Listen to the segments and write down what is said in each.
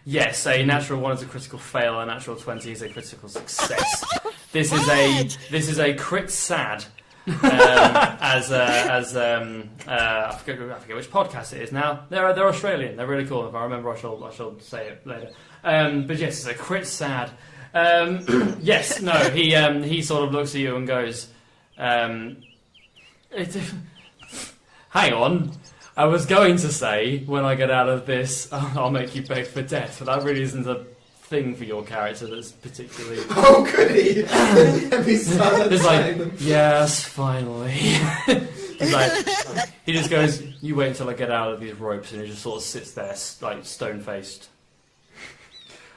Yes, a natural 1 is a critical fail, a natural 20 is a critical success. This is a crit sad. I forget which podcast it is now. They're Australian. They're really cool. If I remember, I shall say it later. But yes, it's a crit sad. Yes, no. He sort of looks at you and goes, "Hang on. I was going to say when I get out of this, I'll make you beg for death, but that really isn't a thing for your character that's particularly." Oh, goody! It's like, yes, finally. He just goes, "You wait until I get out of these ropes," and he just sort of sits there, like stone-faced.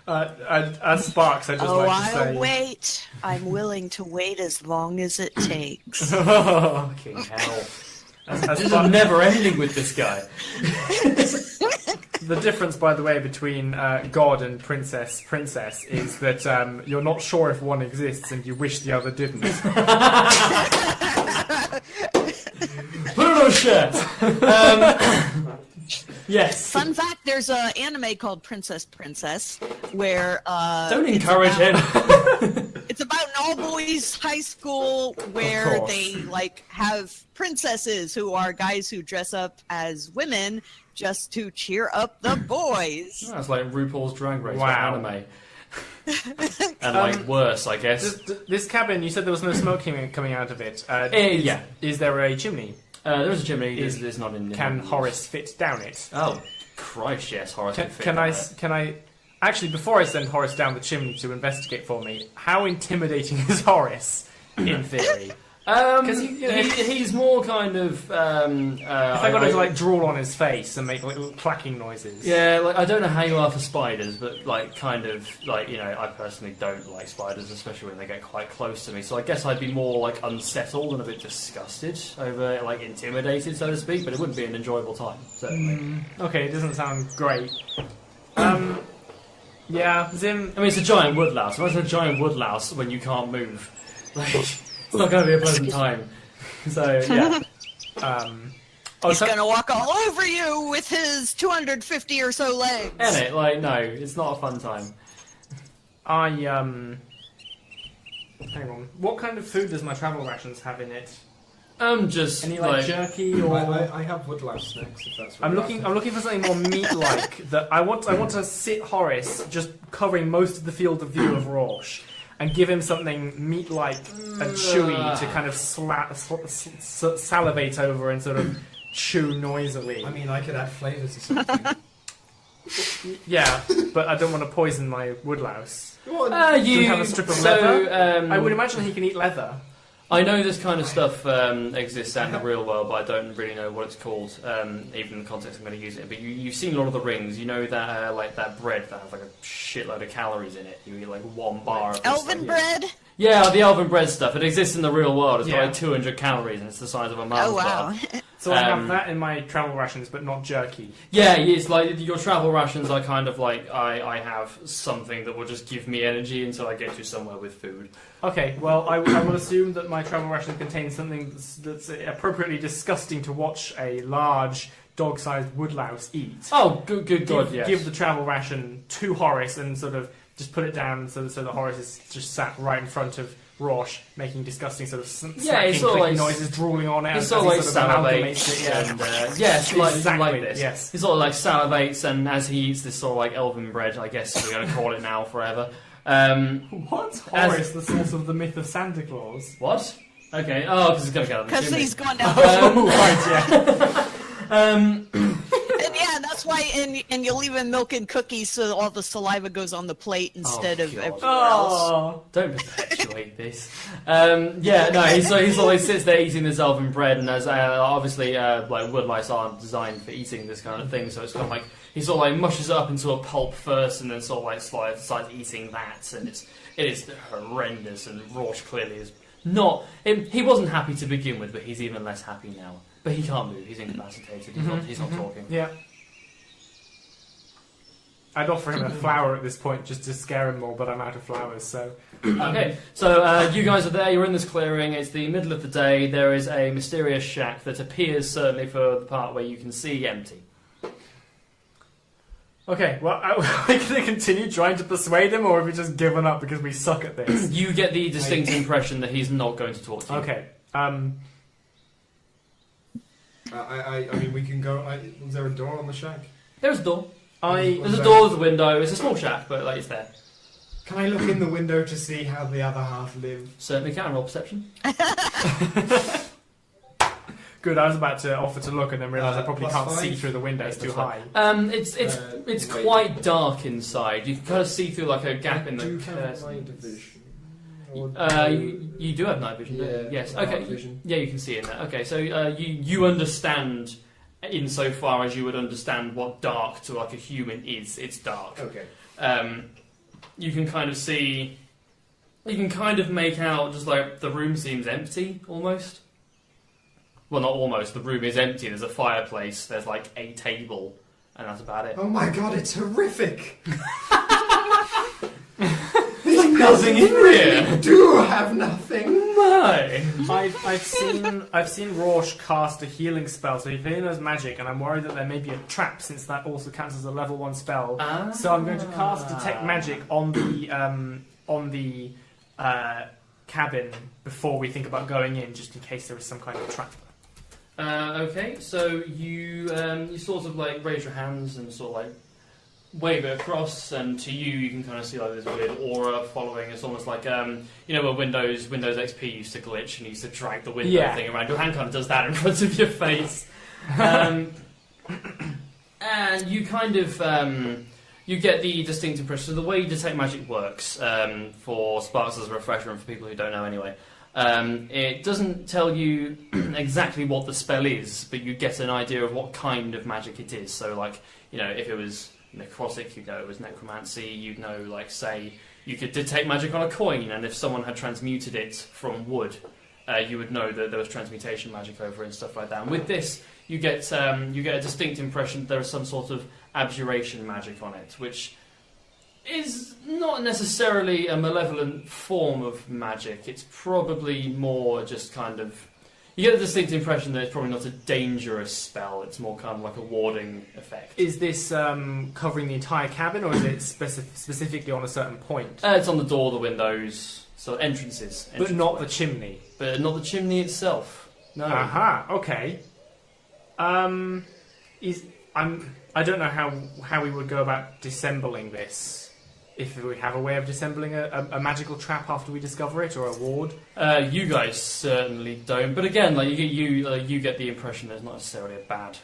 As Sparks, I just like to say... I'll wait. I'm willing to wait as long as it takes. Fucking hell. This is never ending with this guy. The difference, by the way, between God and princess is that you're not sure if one exists and you wish the other didn't. Put it on a shirt. Yes. Fun fact: there's an anime called Princess, where don't encourage him. It's about an all-boys high school where they have princesses who are guys who dress up as women just to cheer up the boys. Oh, it's like RuPaul's Drag Race. Wow. Anime. And worse, I guess. This cabin, you said there was no smoke coming out of it. Yeah. Is there a chimney? There is a chimney. There's not in. Can Horace fit down it? Oh, Christ! Yes, Horace can fit. Can I? Actually, before I send Horace down the chimney to investigate for me, how intimidating is Horace in theory? Because he's more kind of. If I got to drool on his face and make little clacking noises. Yeah, I don't know how you are for spiders, but I personally don't like spiders, especially when they get quite close to me. So I guess I'd be more unsettled and a bit disgusted over intimidated, so to speak. But it wouldn't be an enjoyable time. Certainly. Okay, it doesn't sound great. Yeah, Zim. I mean, it's a giant woodlouse. What's a giant woodlouse when you can't move? It's not going to be a pleasant time. So, yeah. He's going to walk all over you with his 250 or so legs. Isn't it? No, it's not a fun time. Hang on. What kind of food does my travel rations have in it? Just any jerky or... I have woodlouse snacks, if that's what I'm looking for something more meat-like. That I want to sit Horace just covering most of the field of view of Rorsch. And give him something meat-like and chewy to kind of salivate over and sort of chew noisily. I mean, I could add flavour to something. Yeah, but I don't want to poison my woodlouse. You have a strip of leather? I would imagine he can eat leather. I know this kind of stuff exists out in the real world, but I don't really know what it's called, even in the context I'm going to use it. But you've seen Lord of the Rings. You know that that bread that has a shitload of calories in it. You eat one bar of this, elven bread? Yeah, the elven bread stuff. It exists in the real world. It's got 200 calories and it's the size of a Mars bar. So I have that in my travel rations, but not jerky. Yeah, it's your travel rations are kind of I have something that will just give me energy until I get to somewhere with food. Okay, well, I will assume that my travel ration contains something that's appropriately disgusting to watch a large dog-sized woodlouse eat. Oh, good God, yes. Give the travel ration to Horace and sort of just put it down so that Horace is just sat right in front of Rorsch, making disgusting sort of snacking, clicking noises, drooling on it. He sort of salivates and yes, like this. Yes. He sort of salivates, and as he eats this sort of elven bread, I guess we're going to call it now forever. What? Horace, the source of the myth of Santa Claus. What? Okay. Oh, because he's going to get out of the chimney. Because he's gone down. Right, yeah. And yeah, that's why. And you'll leave him milk and cookies so all the saliva goes on the plate instead of everywhere else. Don't perpetuate this. He sort of sits there eating this elven bread, and as obviously woodlice aren't designed for eating this kind of thing, so it's kind of he sort of mushes it up into a pulp first, and then sort of starts eating that, and it is horrendous. And Rorsch clearly is not. He wasn't happy to begin with, but he's even less happy now. But he can't move. He's incapacitated. He's not talking. Yeah. I'd offer him a flower at this point just to scare him more, but I'm out of flowers, so... Okay, so you guys are there, you're in this clearing, it's the middle of the day, there is a mysterious shack that appears, certainly for the part where you can see, empty. Okay, well, are we going to continue trying to persuade him, or have we just given up because we suck at this? You get the distinct impression that he's not going to talk to you. Okay. I mean, we can go. Was there a door on the shack? There's a door. I There's a door with a window. It's a small shack, but like it's there. Can I look in the window to see how the other half live? Certainly can. Roll perception. Good. I was about to offer to look and then realise I probably plus can't 5? see through the window. It's too high. It's wait. quite dark inside. You can kind of see through like a gap in the Do have night curtains. vision. Or You do have night vision. don't you? Yeah, Yes. night Okay. vision. Yeah, you can see in there. Okay. So you understand insofar as you would understand what dark to like a human is. It's dark. Okay. You can kind of see. You can kind of make out just like the room seems empty almost. Well, not almost. The room is empty. There's a fireplace. There's like a table, and that's about it. Oh my god, it's horrific! There's nothing in here. We do have nothing! My. I've seen Rorsch cast a healing spell, so he clearly knows magic, and I'm worried that there may be a trap since that also counts as a level 1 spell. So I'm going to cast detect magic on the cabin before we think about going in, just in case there is some kind of trap. Okay, so you sort of like raise your hands and sort of like wave it across, and to you can kind of see like this weird aura following. It's almost like where Windows XP used to glitch and used to drag the window thing around. Your hand kind of does that in front of your face, and you kind of you get the distinct impression. So the way detect magic works for Sparks as a refresher and for people who don't know anyway. It doesn't tell you exactly what the spell is, but you get an idea of what kind of magic it is. So, like, if it was necrotic, you'd know it was necromancy. You'd know, like, say, you could detect magic on a coin, and if someone had transmuted it from wood, you would know that there was transmutation magic over it and stuff like that. And with this, you get a distinct impression that there is some sort of abjuration magic on it, which is not necessarily a malevolent form of magic. It's probably more just kind of... You get a distinct impression that it's probably not a dangerous spell. It's more kind of like a warding effect. Is this covering the entire cabin, or is it specifically on a certain point? It's on the door, the windows, so entrances. But not the chimney? But not the chimney itself. No. Aha, okay. I don't know how we would go about dissembling this. If we have a way of dissembling a magical trap after we discover it, or a ward. You guys certainly don't. But again, like you get the impression there's not necessarily a bad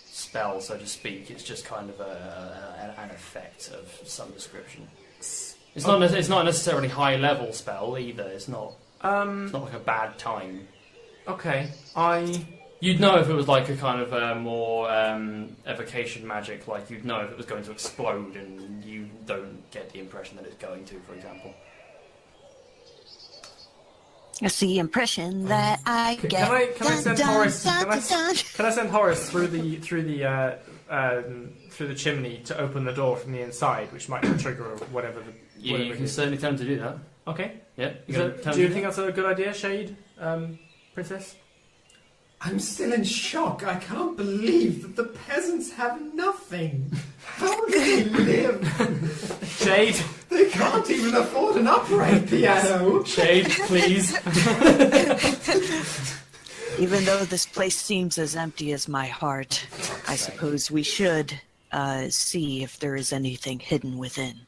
spell, so to speak. It's just kind of an effect of some description. It's not necessarily high level spell either. It's not like a bad time. Okay, You'd know if it was like a kind of more evocation magic, like you'd know if it was going to explode, and you don't get the impression that it's going to, for example. It's the impression that I get. Can I send Horace? Can I dun. send Horace through the chimney to open the door from the inside, which might trigger whatever You it can is. certainly tell him to do that. Okay. Yeah. Do you think that's a good idea, Shade, Princess? I'm still in shock. I can't believe that the peasants have nothing. How do they live? Shade? They can't even afford an upright piano. Shade, please. Even though this place seems as empty as my heart, I suppose we should see if there is anything hidden within.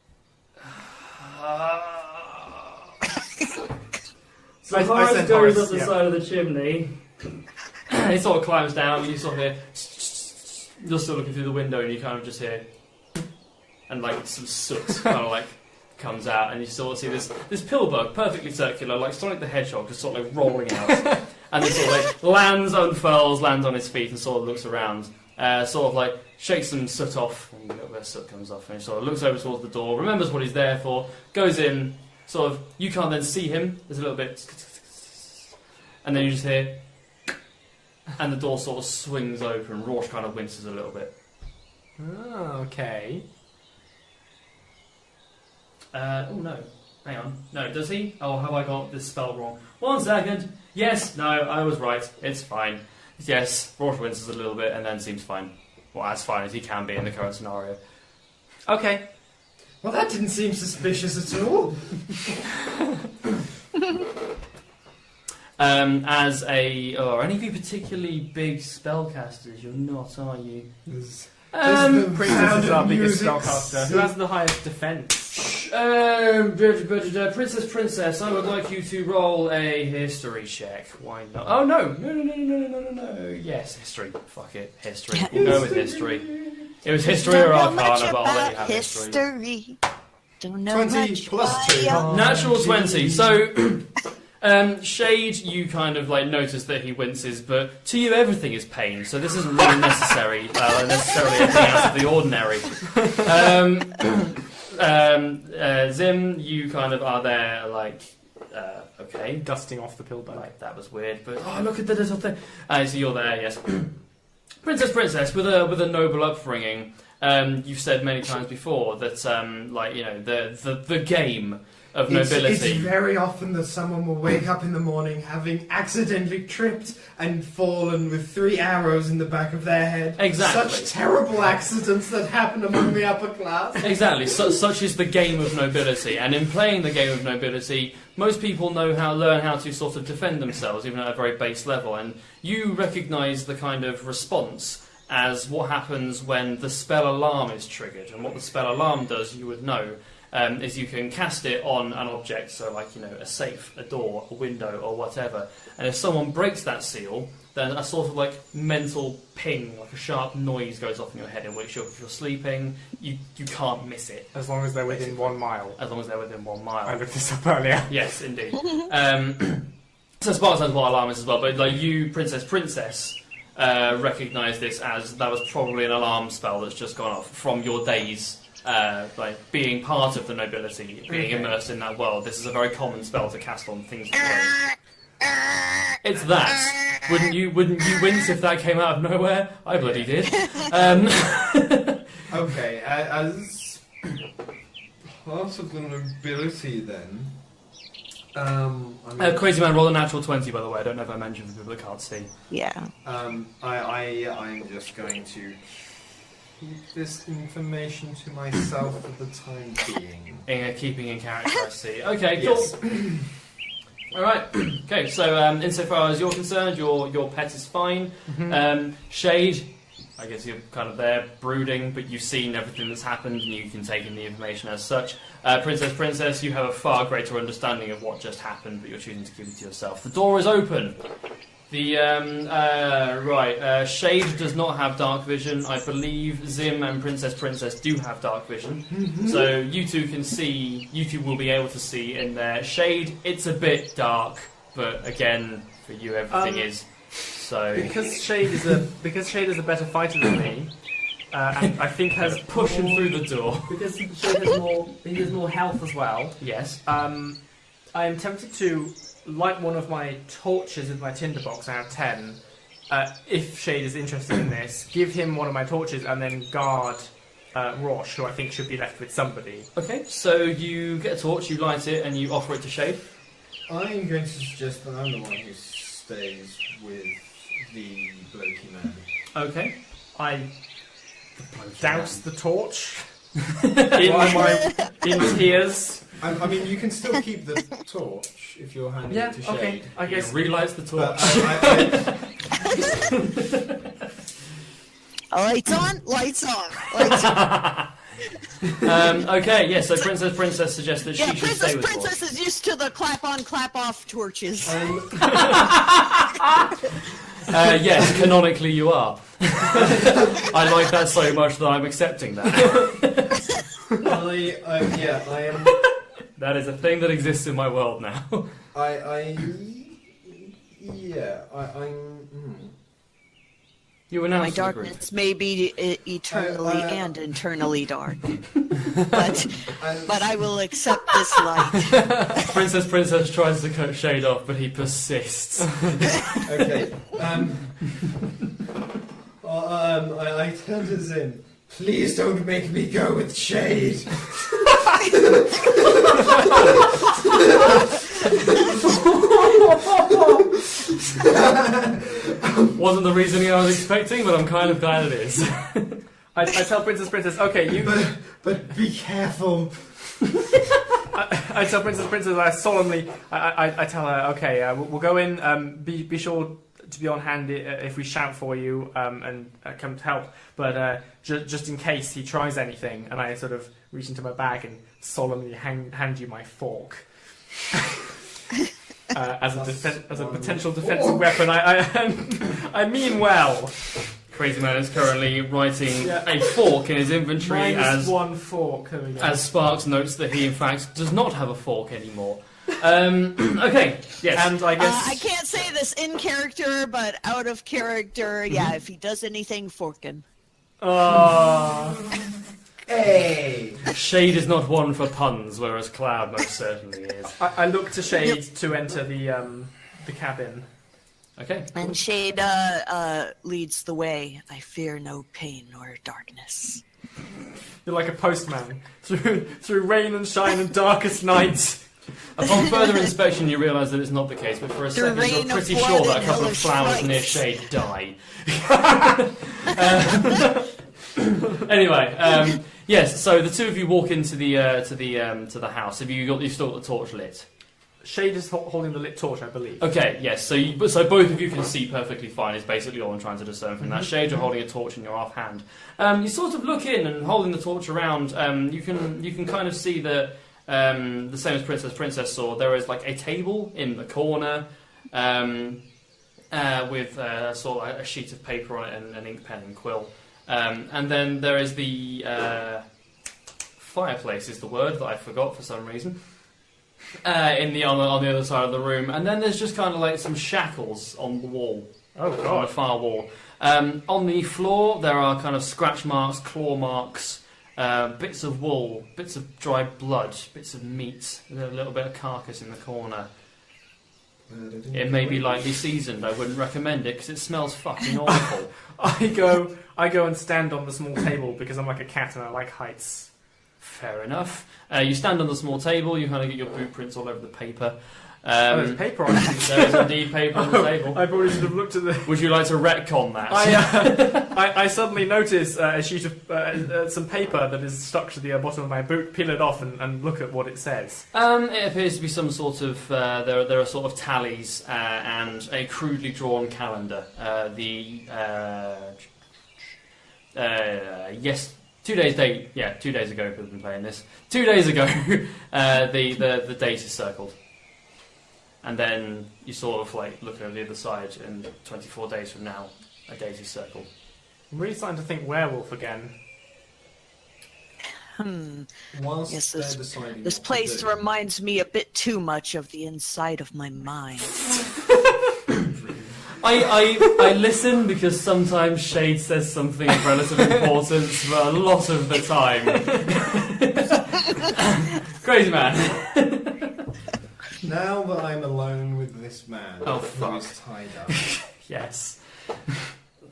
So I Horace sent goes Horace, up the yeah. side of the chimney. He sort of climbs down, and you sort of hear... You're still looking through the window, and you kind of just hear... And like some soot kind of like comes out, and you sort of see this pillbug, perfectly circular, like Sonic the Hedgehog, just sort of like rolling out. And it sort of like unfurls, lands on his feet, and sort of looks around. Sort of like shakes some soot off, and a little bit of soot comes off, and he sort of looks over towards the door, remembers what he's there for, goes in, sort of... You can't then see him, there's a little bit... And then you just hear... And the door sort of swings open, and Rorsch kind of winces a little bit. Oh, okay. Oh no. Hang on. No, does he? Oh, have I got this spell wrong? 1 second. Yes, no, I was right. It's fine. Yes, Rorsch winces a little bit and then seems fine. Well, as fine as he can be in the current scenario. Okay. Well, that didn't seem suspicious at all. Are any of you particularly big spellcasters? You're not, are you? Princess is our biggest spellcaster. Who has the highest defense? Princess, I would like you to roll a history check. Why not? Oh, no. No. Yes, history. Fuck it. History. We'll go with history. It was history or arcana, but I'll let you have history. Don't know 20 much plus 2. Natural 20. So, Shade, you kind of like notice that he winces, but to you everything is pain, so this isn't really necessarily anything out of the ordinary. Zim, you kind of are there like, okay. Dusting off the pill bag. Like, that was weird, but oh, look at the little thing. So you're there, yes. Princess, with a noble upbringing. You've said many times before that, the game of nobility. It's very often that someone will wake up in the morning having accidentally tripped and fallen with 3 arrows in the back of their head. Exactly. Such terrible accidents that happen among the upper class. Exactly. Such is the game of nobility, and in playing the game of nobility, most people learn how to sort of defend themselves, even at a very base level. And you recognise the kind of response as what happens when the spell alarm is triggered. And what the spell alarm does, you would know, is you can cast it on an object, so like, a safe, a door, a window, or whatever. And if someone breaks that seal, then a sort of like mental ping, like a sharp noise goes off in your head, in which if you're sleeping, you can't miss it. As long as they're within 1 mile. As long as they're within 1 mile. I looked this up earlier. Yes, indeed. So Sparks knows what alarm is as well, but like you, Princess, recognise this as that was probably an alarm spell that's just gone off from your days, being part of the nobility, being immersed in that world. This is a very common spell to cast on things. It's that. Wouldn't you wince if that came out of nowhere? I bloody did. Okay, as part of the nobility then, Crazyman rolled a natural 20, by the way. I don't know if I mentioned for people that can't see. Yeah. I'm just going to keep this information to myself for the time being. Keeping in character, I see. Okay, Yes. cool. Alright, okay, so insofar as you're concerned, your pet is fine. Mm-hmm. Shade, I guess you're kind of there brooding, but you've seen everything that's happened and you can take in the information as such. Princess, you have a far greater understanding of what just happened, but you're choosing to keep it to yourself. The door is open. Shade does not have dark vision. I believe Zim and Princess do have dark vision. So you two can see, you two will be able to see in there. Shade, it's a bit dark, but again, for you everything is. So because Shade is a better fighter than me, and I think has push him through the door. Because Shade has more health as well. Yes. I am tempted to light one of my torches with my tinderbox. I have 10. If Shade is interested in this, give him one of my torches and then guard Rosh, who I think should be left with somebody. Okay, so you get a torch, you light it, and you offer it to Shade. I'm going to suggest that I'm the one who stays with the blokey man. Okay. I douse the torch in tears. I mean, you can still keep the torch if you're handing it to Shade. Okay. I guess relights the torch. Lights on, lights on. Okay, yes. So Princess suggests that she should stay with Princess is used to the clap-on, clap-off torches. Yes, canonically you are. I like that so much that I'm accepting that. I am. That is a thing that exists in my world now. You were now My darkness may be eternally and internally dark, but I will accept this light. Princess tries to cut Shade off, but he persists. Okay. I turn to Zin. Please don't make me go with Shade. Wasn't the reasoning I was expecting, but I'm kind of glad it is. I tell Princess, okay, you. But be careful. I tell Princess, I solemnly, I tell her, okay, we'll go in. Be sure to be on hand if we shout for you and come to help. But just in case he tries anything, and I sort of reach into my bag and solemnly hand you my fork as a potential defensive weapon. I mean well. Crazyman is currently writing a fork in his inventory one fork. as Sparks notes that he in fact does not have a fork anymore. Okay, yes. And I guess I can't say this in character, but out of character, yeah. If he does anything, fork him. Hey! Shade is not one for puns, whereas Cloud most certainly is. I look to Shade to enter the cabin. Okay. And Shade leads the way. I fear no pain or darkness. You're like a postman through rain and shine and darkest nights. Upon further inspection, you realise that it's not the case, but for a second, you're pretty sure that a couple of flowers near Shade die. Anyway, yes. So the two of you walk into the house. Have you still got the torch lit? Shade is holding the lit torch, I believe. Okay, yes. So both of you can see perfectly fine. Is basically all I'm trying to discern from that. Shade, you're holding a torch in your offhand. You sort of look in and holding the torch around. You can kind of see that the same as Princess saw. There is like a table in the corner with sort of a sheet of paper on it and an ink pen and quill. And then there is the fireplace is the word that I forgot for some reason. On the other side of the room, and then there's just kind of like some shackles on the wall. Oh god! On the far wall. On the floor, there are kind of scratch marks, claw marks, bits of wool, bits of dried blood, bits of meat, a little bit of carcass in the corner. It may be lightly seasoned. I wouldn't recommend it because it smells fucking awful. I go and stand on the small table because I'm like a cat and I like heights. Fair enough. You stand on the small table, you kind of get your boot prints all over the paper. There's paper on it. There is indeed paper on the table. I probably should have looked at the... Would you like to retcon that? I suddenly notice a sheet of some paper that is stuck to the bottom of my boot, peel it off and look at what it says. It appears to be some sort of... there are sort of tallies and a crudely drawn calendar. Yes... 2 days date, 2 days ago we've been playing this. 2 days ago, the date is circled, and then you sort of like look over the other side, and 24 days from now, a date is circled. I'm really starting to think werewolf again. Whilst Yes, they're deciding this what place to do, reminds me a bit too much of the inside of my mind. I listen because sometimes Shade says something of relative importance, but a lot of the time, Crazyman. Now that I'm alone with this man Oh, who fuck. is tied up, Yes,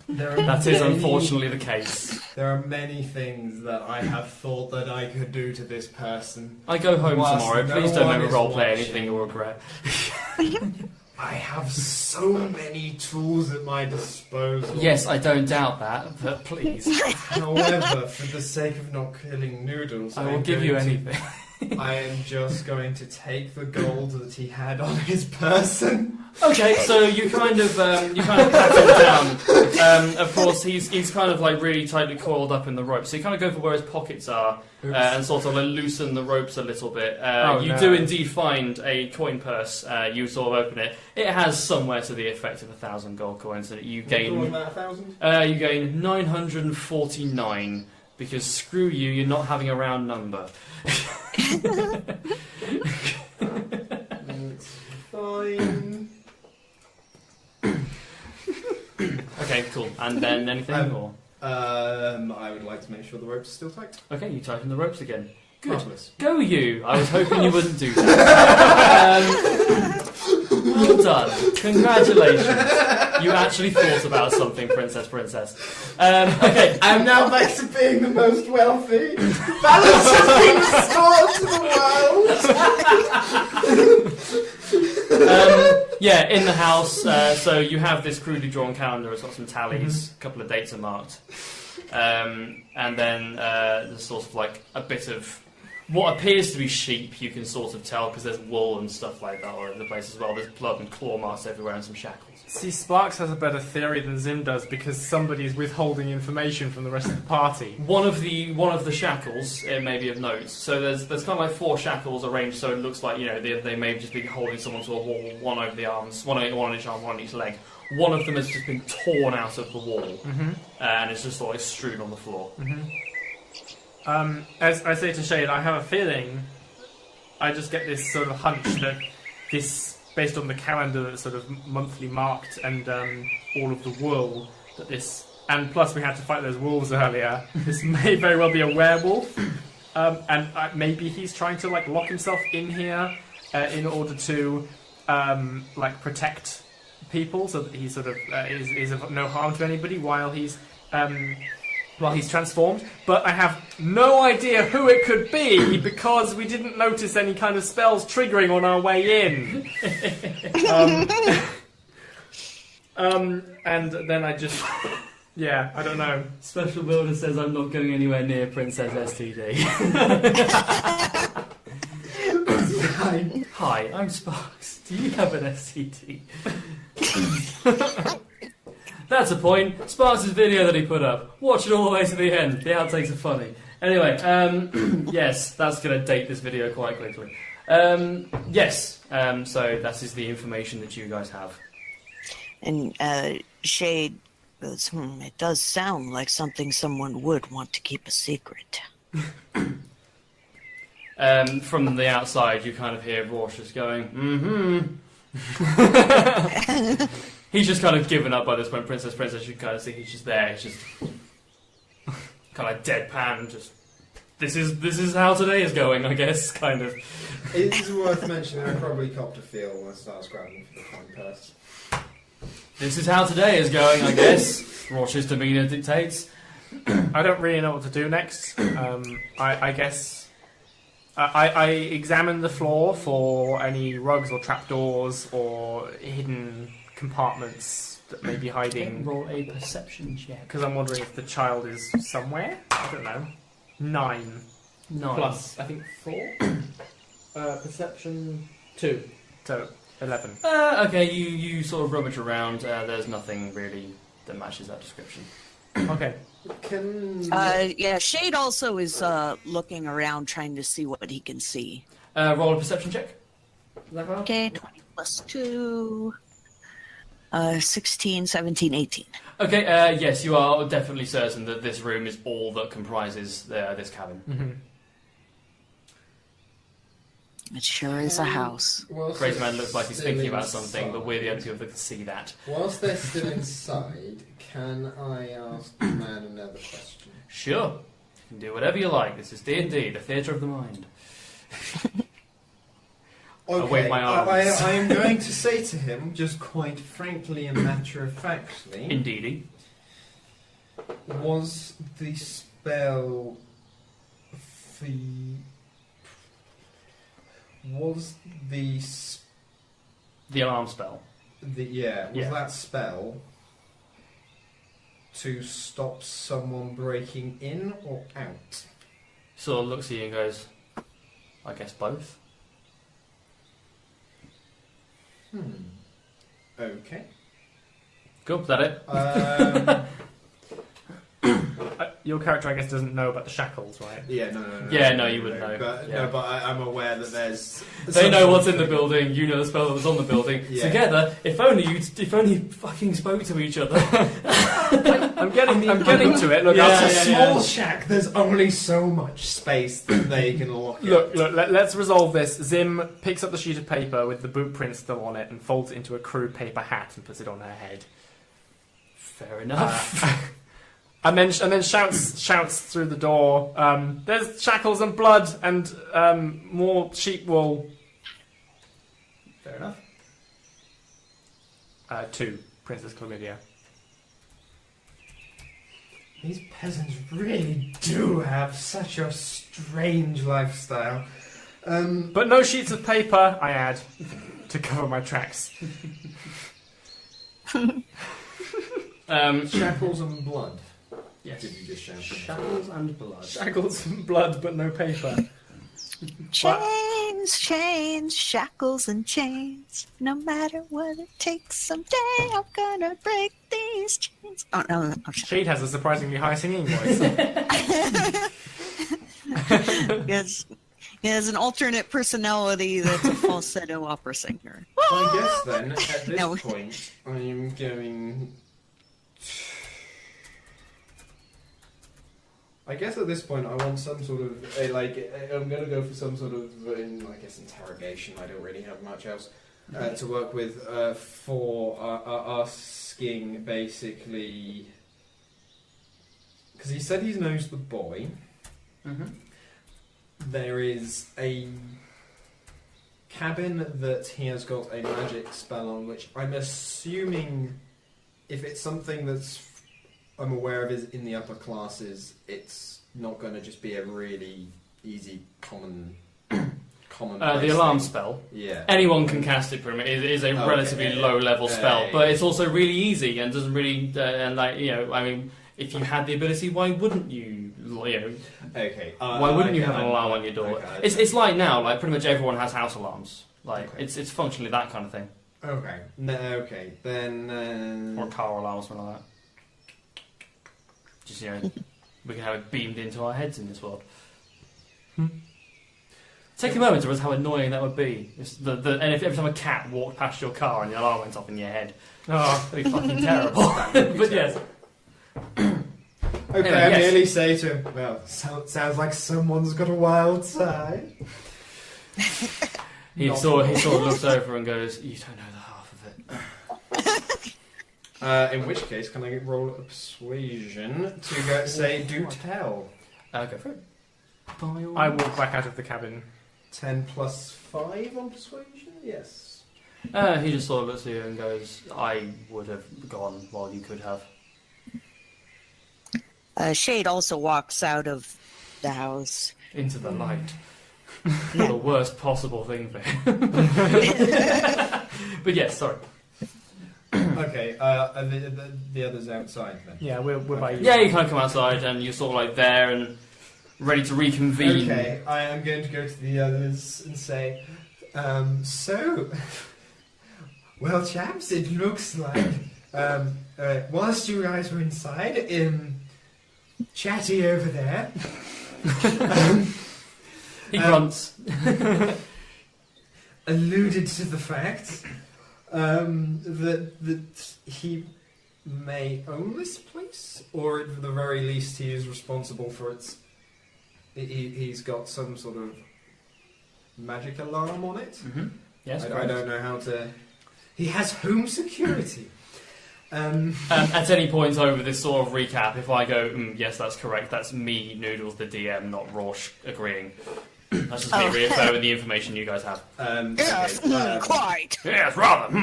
there are that is many- unfortunately the case. There are many things that I have thought that I could do to this person. I go home Whilst tomorrow. no Please don't one make me is roleplay watching. anything you'll regret. I have so many tools at my disposal. Yes, I don't doubt that, but please, However, for the sake of not killing Noodles, I will I'm give you going to- anything. I am just going to take the gold that he had on his person. Okay, so you kind of pat him down. Of course, he's kind of like really tightly coiled up in the rope. So you kind of go for where his pockets are and sort of like loosen the ropes a little bit. You do indeed find a coin purse. You sort of open it. It has somewhere to the effect of 1,000 gold coins, and you gain 949 because screw you, you're not having a round number. It's fine. Okay, cool. And then anything or? I would like to make sure the ropes are still tight. Okay, you tighten the ropes again. Good. Marvellous. Go you! I was hoping you wouldn't do that. Well done. Congratulations. You actually thought about something, Princess. Okay. I'm now back to being the most wealthy. Balance has been restored to the world. In the house, so you have this crudely drawn calendar. It's got some tallies, a couple of dates are marked. And then there's sort of like a bit of what appears to be sheep. You can sort of tell because there's wool and stuff like that all over the place as well. There's blood and claw marks everywhere and some shackles. See, Sparks has a better theory than Zim does because somebody's withholding information from the rest of the party. One of the shackles, it may be of note. So there's kind of like 4 shackles arranged, so it looks like they may just be holding someone to a wall, one over the arms, one on each arm, one on each leg. One of them has just been torn out of the wall, and it's just sort of strewn on the floor. As I say to Shade, I have a feeling. I just get this sort of hunch that this. Based on the calendar that's sort of monthly marked and all of the wool that this... And plus we had to fight those wolves earlier. This may very well be a werewolf. And maybe he's trying to like lock himself in here in order to like protect people so that he sort of is of no harm to anybody while he's transformed, but I have no idea who it could be because we didn't notice any kind of spells triggering on our way in. And then I just... Yeah, I don't know. Special Builder says I'm not going anywhere near Princess STD. Hi, I'm Sparks. Do you have an STD? That's a point. Sparks' video that he put up. Watch it all the way to the end. The outtakes are funny. Anyway, yes, that's going to date this video quite quickly. Yes, so that is the information that you guys have. And Shade goes, it does sound like something someone would want to keep a secret. From the outside, you kind of hear Rorsch just going, He's just kind of given up by this point. Princess, you can kind of see he's just there. He's just kind of deadpan. Just this is how today is going, I guess. Kind of. It is worth mentioning I probably copped a feel when I started scrabbling for the coin purse. This is how today is going, I guess. Rorsch's demeanour dictates. I don't really know what to do next. I guess I examine the floor for any rugs or trapdoors or hidden compartments that may be hiding. Roll a perception check. Because I'm wondering if the child is somewhere. I don't know. 9. Plus, I think 4. Perception 2. So 11. Okay, you sort of rummage around. There's nothing really that matches that description. Okay. Yeah, Shade also is looking around trying to see what he can see. Roll a perception check. Okay, 20 plus 2. 16, 17, 18. Okay, yes, you are definitely certain that this room is all that comprises this cabin. It sure is a house. Crazyman looks like he's thinking about something, but we're the only two that can see that. Whilst they're still inside, can I ask the man another question? Sure. You can do whatever you like. This is D&D, the theatre of the mind. Okay, I wave my arms. I am going to say to him, just quite frankly and matter-of-factly... Indeedy. Was the spell... Was the... The alarm spell. Was that spell to stop someone breaking in or out? Sort of looks at you and goes, I guess both. Okay. Cool, is that it? Your character, I guess, doesn't know about the shackles, right? Yeah, no. Yeah, no, you wouldn't know. But, yeah. but I'm aware that there's... They know what's in the building, you know the spell that was on the building. Yeah. Together, if only you fucking spoke to each other. I'm getting to it. Look, It's a small shack, there's only so much space that they can lock in. Look, let's resolve this. Zim picks up the sheet of paper with the boot print still on it and folds it into a crude paper hat and puts it on her head. Fair enough. And then shouts through the door. There's shackles and blood and more sheep wool. Fair enough. 2, Princess Chlamydia. These peasants really do have such a strange lifestyle. But no sheets of paper, I add, to cover my tracks. Shackles and blood. Yes. Did you just shout? Shackles and blood. Shackles, blood, but no paper. Chains, chains, shackles and chains. No matter what it takes, someday I'm gonna break these chains. Oh, no. Shade has a surprisingly high singing voice. He has an alternate personality that's a falsetto opera singer. I guess then, at this No. point, I am going... I guess at this point I want some sort of, I'm going to go for some sort of, I guess, interrogation. I don't really have much else to work with for asking, basically... Because he said he knows the boy. Mm-hmm. There is a cabin that he has got a magic spell on, which I'm assuming, if it's something that's I'm aware of is in the upper classes, it's not going to just be a really easy common. The alarm spell. Yeah. Anyone can cast it. Pretty much. It is a relatively low level spell, but it's also really easy and doesn't really I mean, if you had the ability, why wouldn't you? Okay. Why wouldn't you have an alarm on your door? It's like now, like pretty much everyone has house alarms. Like it's functionally that kind of thing. Okay. No, okay. Then. Or car alarm or something like that. Just we can have it beamed into our heads in this world. Take a moment to realize how annoying that would be. And if every time a cat walked past your car and the alarm went off in your head, that'd be fucking terrible. But yes. Okay, Anyway, I yes. merely say to him, well, sounds like someone's got a wild side. He sort of looks over and goes, "You don't know the half of it." In which case, can I roll a persuasion to go say, do tell? Go for it. I walk back out of the cabin. 10 plus 5 on persuasion? Yes. He just sort of looks at you and goes, "I would have gone while you could have." Shade also walks out of the house. Into the light. The worst possible thing for him. But yes, sorry. Okay, and the others outside then? Yeah, we're by you. Yeah, you kind of come outside and you're sort of like there and ready to reconvene. Okay, I am going to go to the others and say, well, chaps, it looks like, whilst you guys were inside, Chatty over there, He grunts. alluded to the fact that he may own this place, or at the very least he is responsible for its... He's got some sort of magic alarm on it. Mm-hmm. Yes, I don't know how to... He has home security. At any point over this sort of recap, if I go, yes, that's correct, that's me, Noodles, the DM, not Rorsch, agreeing. That's just me reaffirming the information you guys have. Yes, quite. Yes, rather.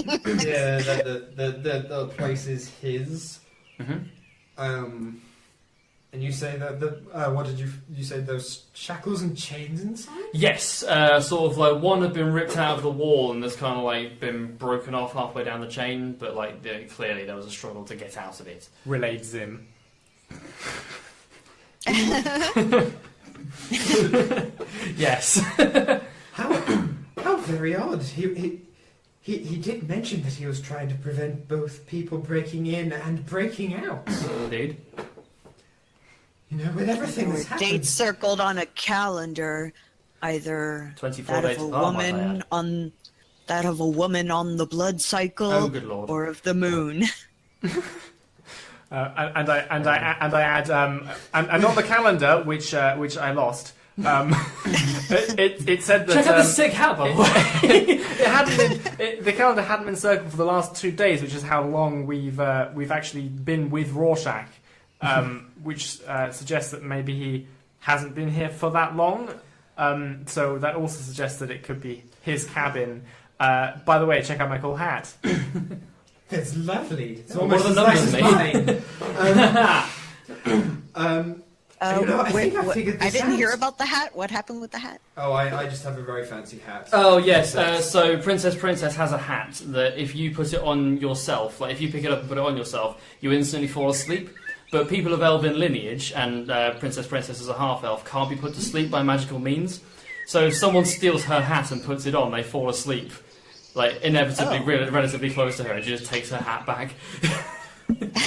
Yeah, the place is his. Mm-hmm. And you say that what did you say? Those shackles and chains inside? Yes, sort of like one had been ripped out of the wall and there's kind of like been broken off halfway down the chain, but like clearly there was a struggle to get out of it. Relayed Zim. Yes. How very odd. He did mention that he was trying to prevent both people breaking in and breaking out. Indeed. You know, with everything There that's were happened. dates circled on a calendar, either 24 that days of a apart, might I woman add. on that of a woman on the blood cycle, Oh, good lord. or of the moon. And I add and on the calendar, which I lost. It said that Check out the sick hat, by the way. it hadn't been the calendar hadn't been circled for the last 2 days, which is how long we've actually been with Rorschach, which suggests that maybe he hasn't been here for that long. So that also suggests that it could be his cabin. By the way, check out my cool hat. It's lovely. It's What almost are as the nice numbers, as mine. You know, I think I figured this I didn't out. hear about the hat. What happened with the hat? Oh, I just have a very fancy hat. Oh yes, so Princess has a hat that if you put it on yourself, like if you pick it up and put it on yourself, you instantly fall asleep. but people of elven lineage and Princess is a half-elf can't be put to sleep by magical means. So if someone steals her hat and puts it on, they fall asleep, like inevitably relatively close to her, and she just takes her hat back.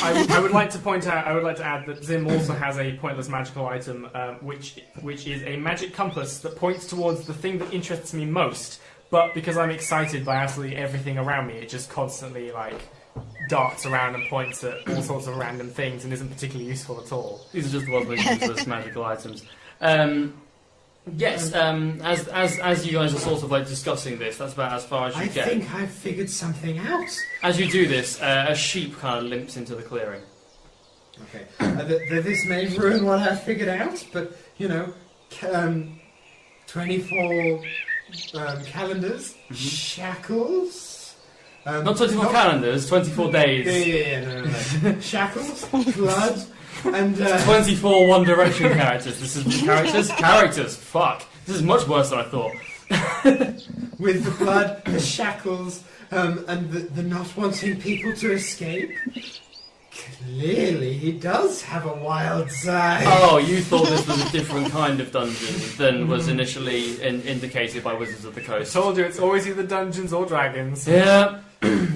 I would like to point out. I would like to add that Zim also has a pointless magical item, which is a magic compass that points towards the thing that interests me most. But because I'm excited by absolutely everything around me, it just constantly darts around and points at all sorts of random things and isn't particularly useful at all. These are just lovely useless magical items. Yes, as you guys are sort of discussing this, that's about as far as you get. I think I've figured something out. As you do this, a sheep kind of limps into the clearing. Okay, this may ruin what I've figured out, but 24 calendars, shackles. Not 24 calendars, 24 days. Yeah, no. Shackles, blood. And 24 One Direction characters. This is characters. Fuck. This is much worse than I thought. With the blood, the shackles, and the not wanting people to escape. Clearly, he does have a wild side. Oh, you thought this was a different kind of dungeon than was initially indicated by Wizards of the Coast. I told you, it's always either dungeons or dragons. Yeah.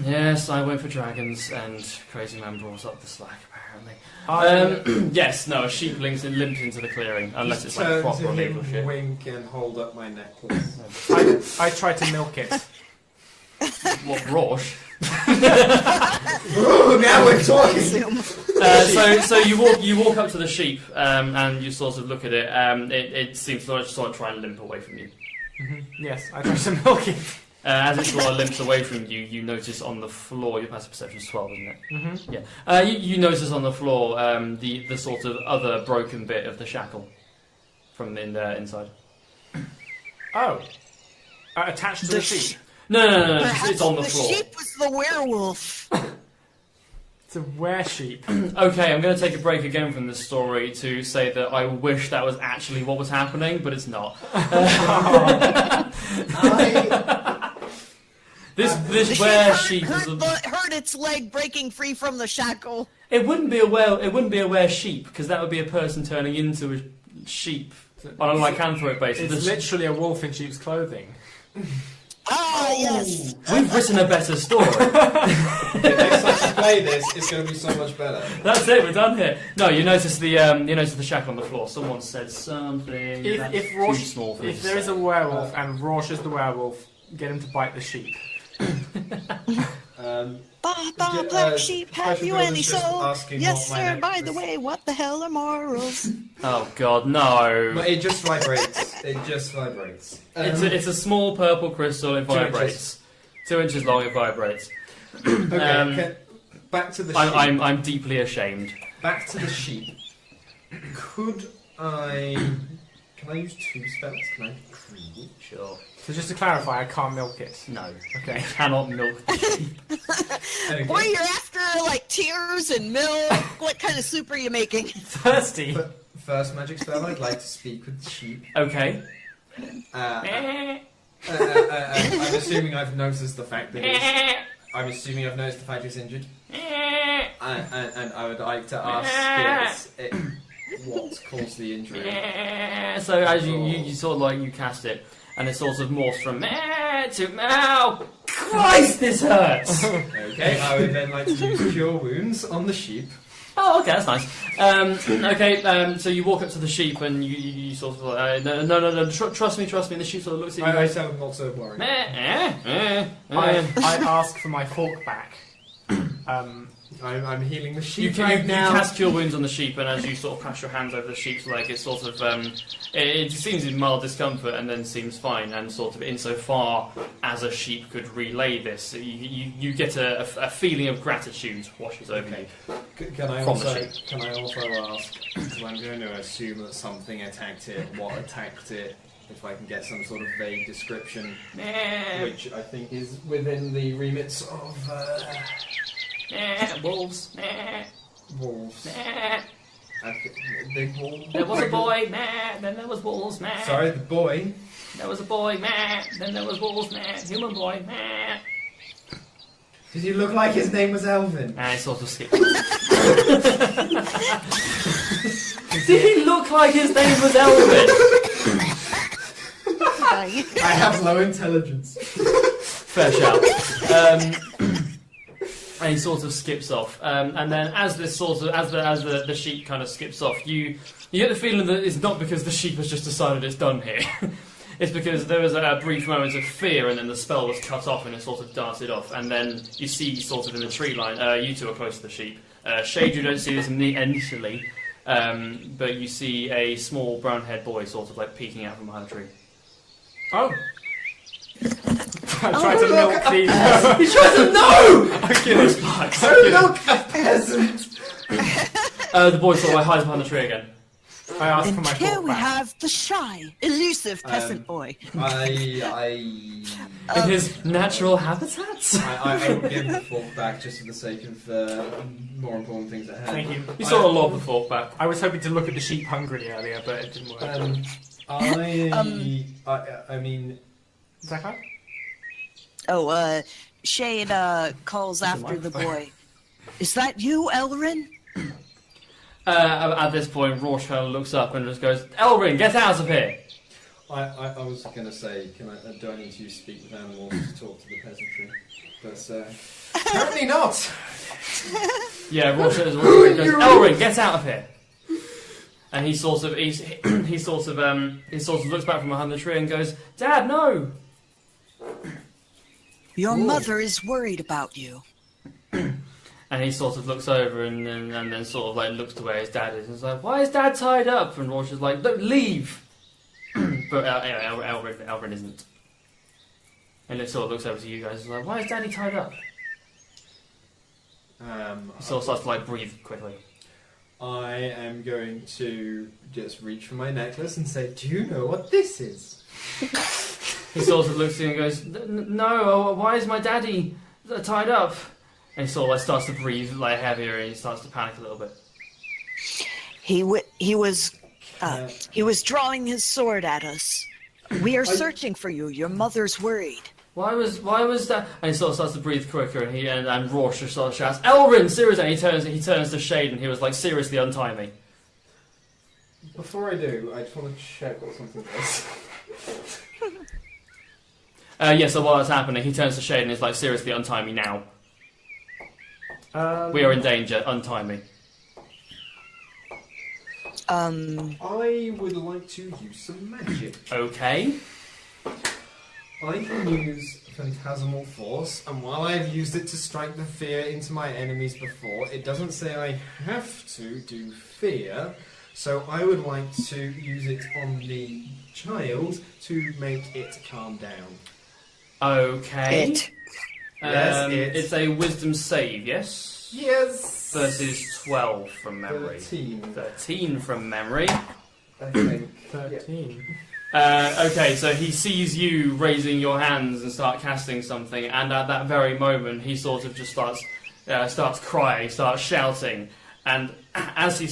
Yes, I went for dragons, and Crazyman brought up the slack, apparently. Yes, no, a sheep limps into the clearing, unless it's proper illegal shit. Wink and hold up my necklace. I try to milk it. What, Rosh? Ooh, now we're talking! So you walk up to the sheep, and you sort of look at it. It seems to sort of try and limp away from you. Mm-hmm. Yes, I try to milk it. As it sort of limps away from you, you notice on the floor. Your passive perception is 12, isn't it? Mm-hmm. Yeah. You notice on the floor the sort of other broken bit of the shackle from inside. Oh, attached to the sheep. No. It's on the floor. The sheep was the werewolf. It's a were-sheep. Okay, I'm going to take a break again from this story to say that I wish that was actually what was happening, but it's not. This were-sheep hurt its leg breaking free from the shackle. It wouldn't be a were-sheep, because that would be a person turning into a sheep on a lycanthrope basis. It's literally a wolf in sheep's clothing. Ah, yes. We've written a better story. The next time you play this, it's going to be so much better. That's it. We're done here. No, you notice the shackle on the floor. Someone said something. If there is a werewolf and Rosh is the werewolf, get him to bite the sheep. Black sheep, have you any soul? Yes, sir. By the necklace. way, what the hell are morals? Oh God, no! But it just vibrates. It's a small purple crystal. It vibrates. 2 inches long. It vibrates. Okay, back to the sheep. I'm deeply ashamed. Back to the sheep. Can I use 2 spells? Can I create? Sure. So just to clarify, I can't milk it. No. Okay. You cannot milk the sheep. Okay. Boy, you're after tears and milk. What kind of soup are you making? Thirsty. First magic spell, I'd like to speak with the sheep. Okay. I'm assuming I've noticed the fact that it's injured. And I would like to ask what caused the injury. So as you sort of you cast it, and it sort of morphs from meh to meow. Christ, this hurts! Okay, I would then like to use Cure Wounds on the sheep. Oh, okay, that's nice. So you walk up to the sheep and you sort of no, trust me, and the sheep sort of looks at you. I tell them not to worry. I ask for my fork back. I'm healing the sheep You now. cast Cure Wounds on the sheep, and as you sort of pass your hands over the sheep's leg, it sort of it seems in mild discomfort and then seems fine, and sort of insofar as a sheep could relay this, you get a feeling of gratitude washes over you. Can I also ask, because I'm going to assume that something attacked it, what attacked it, if I can get some sort of vague description, which I think is within the remits of... Wolves. Wolves. Big wolves. There was a boy, then there was wolves, Sorry, the boy. There was a boy, then there was wolves, human boy, Did he look like his name was Elvin? And he sort of skips. Did he look like his name was Elvin? I have low intelligence. Fair shout. And he sort of skips off. And then as this sort of as the sheep kind of skips off, you get the feeling that it's not because the sheep has just decided it's done here. It's because there was a brief moment of fear, and then the spell was cut off, and it sort of darted off. And then you see, sort of in the tree line, you two are close to the sheep. Shade, you don't see this initially, but you see a small brown-haired boy sort of like peeking out from behind a tree. Oh. I tried to milk these. He's trying to know! I'm kidding. Look, a peasant! The boy sort of like hides behind the tree again. I asked And for my here fork we back. have the shy, elusive peasant boy. In his natural habitats? I would give the fork back just for the sake of more important things at hand. Thank you. You sort of lob the fork back. I was hoping to look at the sheep hungrily earlier, but it didn't work. I mean... ZaCloud? Oh, Shade calls after the boy. Is that you, Elrin? At this point, Rorsch kind of looks up and just goes, Elrin, get out of here! I was going to say, do I need to speak with animals to talk to the peasantry? But apparently not! Yeah, Rorsch goes, Elrin, get out of here! And he sort of looks back from behind the tree and goes, Dad, no! Your mother is worried about you. And he sort of looks over and then sort of like looks to where his dad is and is like, why is Dad tied up? And Rorsch is like, don't leave! But Elrin isn't. And it sort of looks over to you guys and is like, why is Daddy tied up? He sort of starts to like breathe quickly. I am going to just reach for my necklace and say, do you know what this is? He sort of looks at you and goes, no, why is my daddy tied up? And he sort of like starts to breathe like heavier and he starts to panic a little bit. He was drawing his sword at us. We are searching for you. Your mother's worried. Why was that? And he sort of starts to breathe quicker and and Rorsch just sort of shouts, Elrin, seriously! And he turns to Shade and he was like, seriously, untie me. Before I do, I just want to check what something is. So while that's happening, he turns to Shade and is like, seriously, untie me now. We are in danger, untie me. I would like to use some magic. Okay. I can use Phantasmal Force, and while I've used it to strike the fear into my enemies before, it doesn't say I have to do fear, so I would like to use it on the child to make it calm down. Okay. Yes, it. It's a wisdom save, yes? Yes! Versus 12 from memory. 13 from memory. I think. 13. Okay, so he sees you raising your hands and start casting something, and at that very moment, he sort of just starts crying, starts shouting, and as he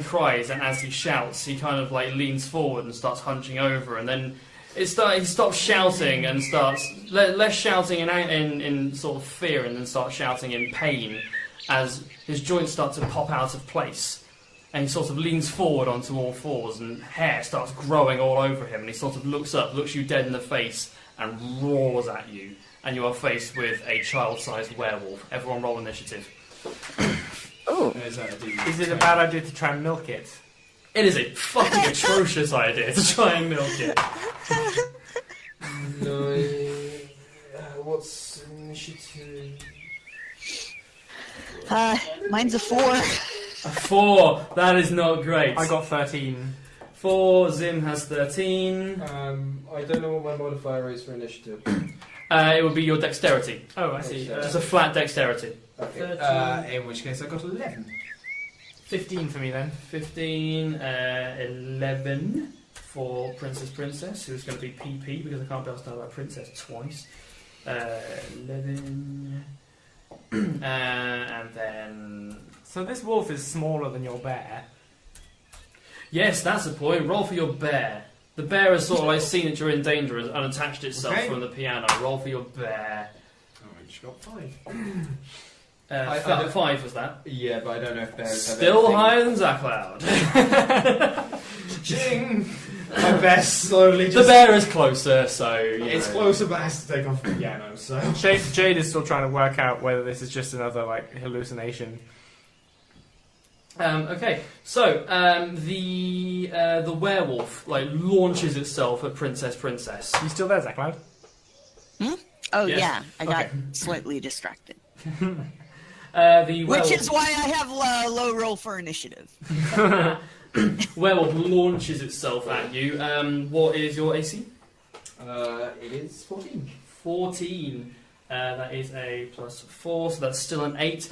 cries and as he shouts, he kind of like leans forward and starts hunching over, and then he stops shouting and starts less shouting in sort of fear, and then starts shouting in pain as his joints start to pop out of place. And he sort of leans forward onto all fours, and hair starts growing all over him. And he sort of looks up, looks you dead in the face, and roars at you. And you are faced with a child-sized werewolf. Everyone roll initiative. Oh. Is Is it a bad idea to try and milk it? It is a fucking atrocious idea to try and milk it. No. What's initiative? Mine's a 4. A 4. That is not great. I got 13. 4. Zim has 13. I don't know what my modifier is for initiative. It would be your dexterity. Oh, I see. Just a flat dexterity. Okay. In which case I got 11. 15 for me then. 15, 11 for Princess, who's going to be PP because I can't be able to know about Princess twice. 11, and then... So this wolf is smaller than your bear. Yes, that's the point. Roll for your bear. The bear has sort of like seen that you're in danger and unattached itself from the piano. Roll for your bear. Oh my just got 5. I found 5 was that. Yeah, but I don't know if bears have Still anything. higher than ZaCloud. Ching! My bear slowly The just... bear is closer, so It's closer, but has to take off the piano, so... Jade is still trying to work out whether this is just another like hallucination. Okay, so the werewolf like launches itself at Princess. You still there, ZaCloud? Oh Yes. yeah, I got Okay. slightly distracted. The Which werewolf, is why I have low roll for initiative. werewolf launches itself at you. What is your AC? It is 14. 14. That is a +4, so that's still an 8.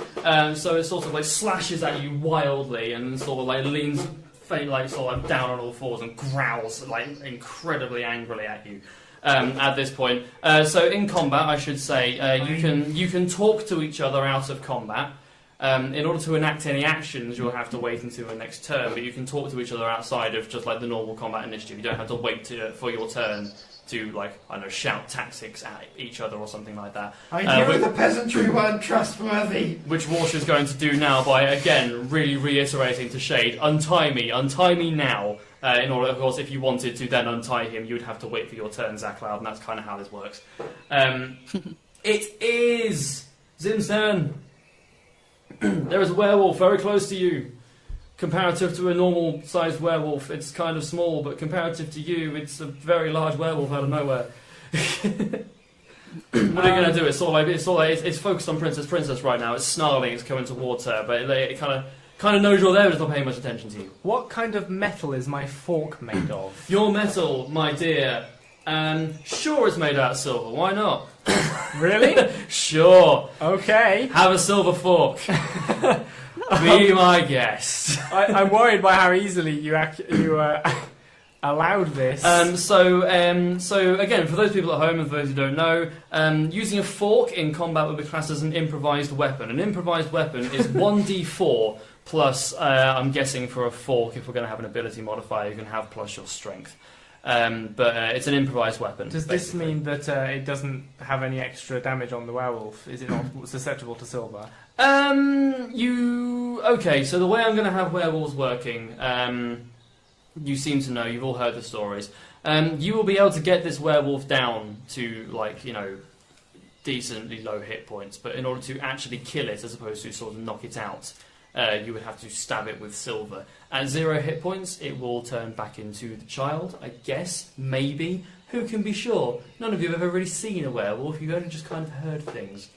So it sort of like slashes at you wildly and sort of like leans like sort of down on all fours and growls like incredibly angrily at you. At this point, so in combat, I should say, you can talk to each other out of combat. In order to enact any actions, you'll have to wait until the next turn, but you can talk to each other outside of just like the normal combat initiative. You don't have to wait for your turn to, like, I don't know, shout tactics at each other or something like that. I knew the peasantry weren't trustworthy. Which Walsh is going to do now by, again, really reiterating to Shade, untie me now. In order, of course, if you wanted to then untie him, you would have to wait for your turn, ZaCloud, and that's kind of how this works. It is Zim's turn. There is a werewolf very close to you. Comparative to a normal-sized werewolf, it's kind of small, but comparative to you, it's a very large werewolf out of nowhere. What are you going to do? It's focused on Princess right now. It's snarling. It's coming towards her, but it kind of knows you're there, but it's not paying much attention to you. What kind of metal is my fork made of? Your metal, my dear. Sure, it's made out of silver. Why not? Really? Sure. Okay. Have a silver fork. Be my guest. I'm worried by how easily you allowed this. So again, for those people at home and for those who don't know, using a fork in combat would be classed as an improvised weapon. An improvised weapon is 1d4 plus, I'm guessing for a fork, if we're going to have an ability modifier, you can have plus your strength. But it's an improvised weapon. Does this mean that it doesn't have any extra damage on the werewolf? Is it not susceptible to silver? Okay, so the way I'm going to have werewolves working, you seem to know, you've all heard the stories. You will be able to get this werewolf down to, like, you know, decently low hit points, but in order to actually kill it, as opposed to sort of knock it out, you would have to stab it with silver. At 0 hit points, it will turn back into the child, I guess, maybe. Who can be sure? None of you have ever really seen a werewolf, you've only just kind of heard things.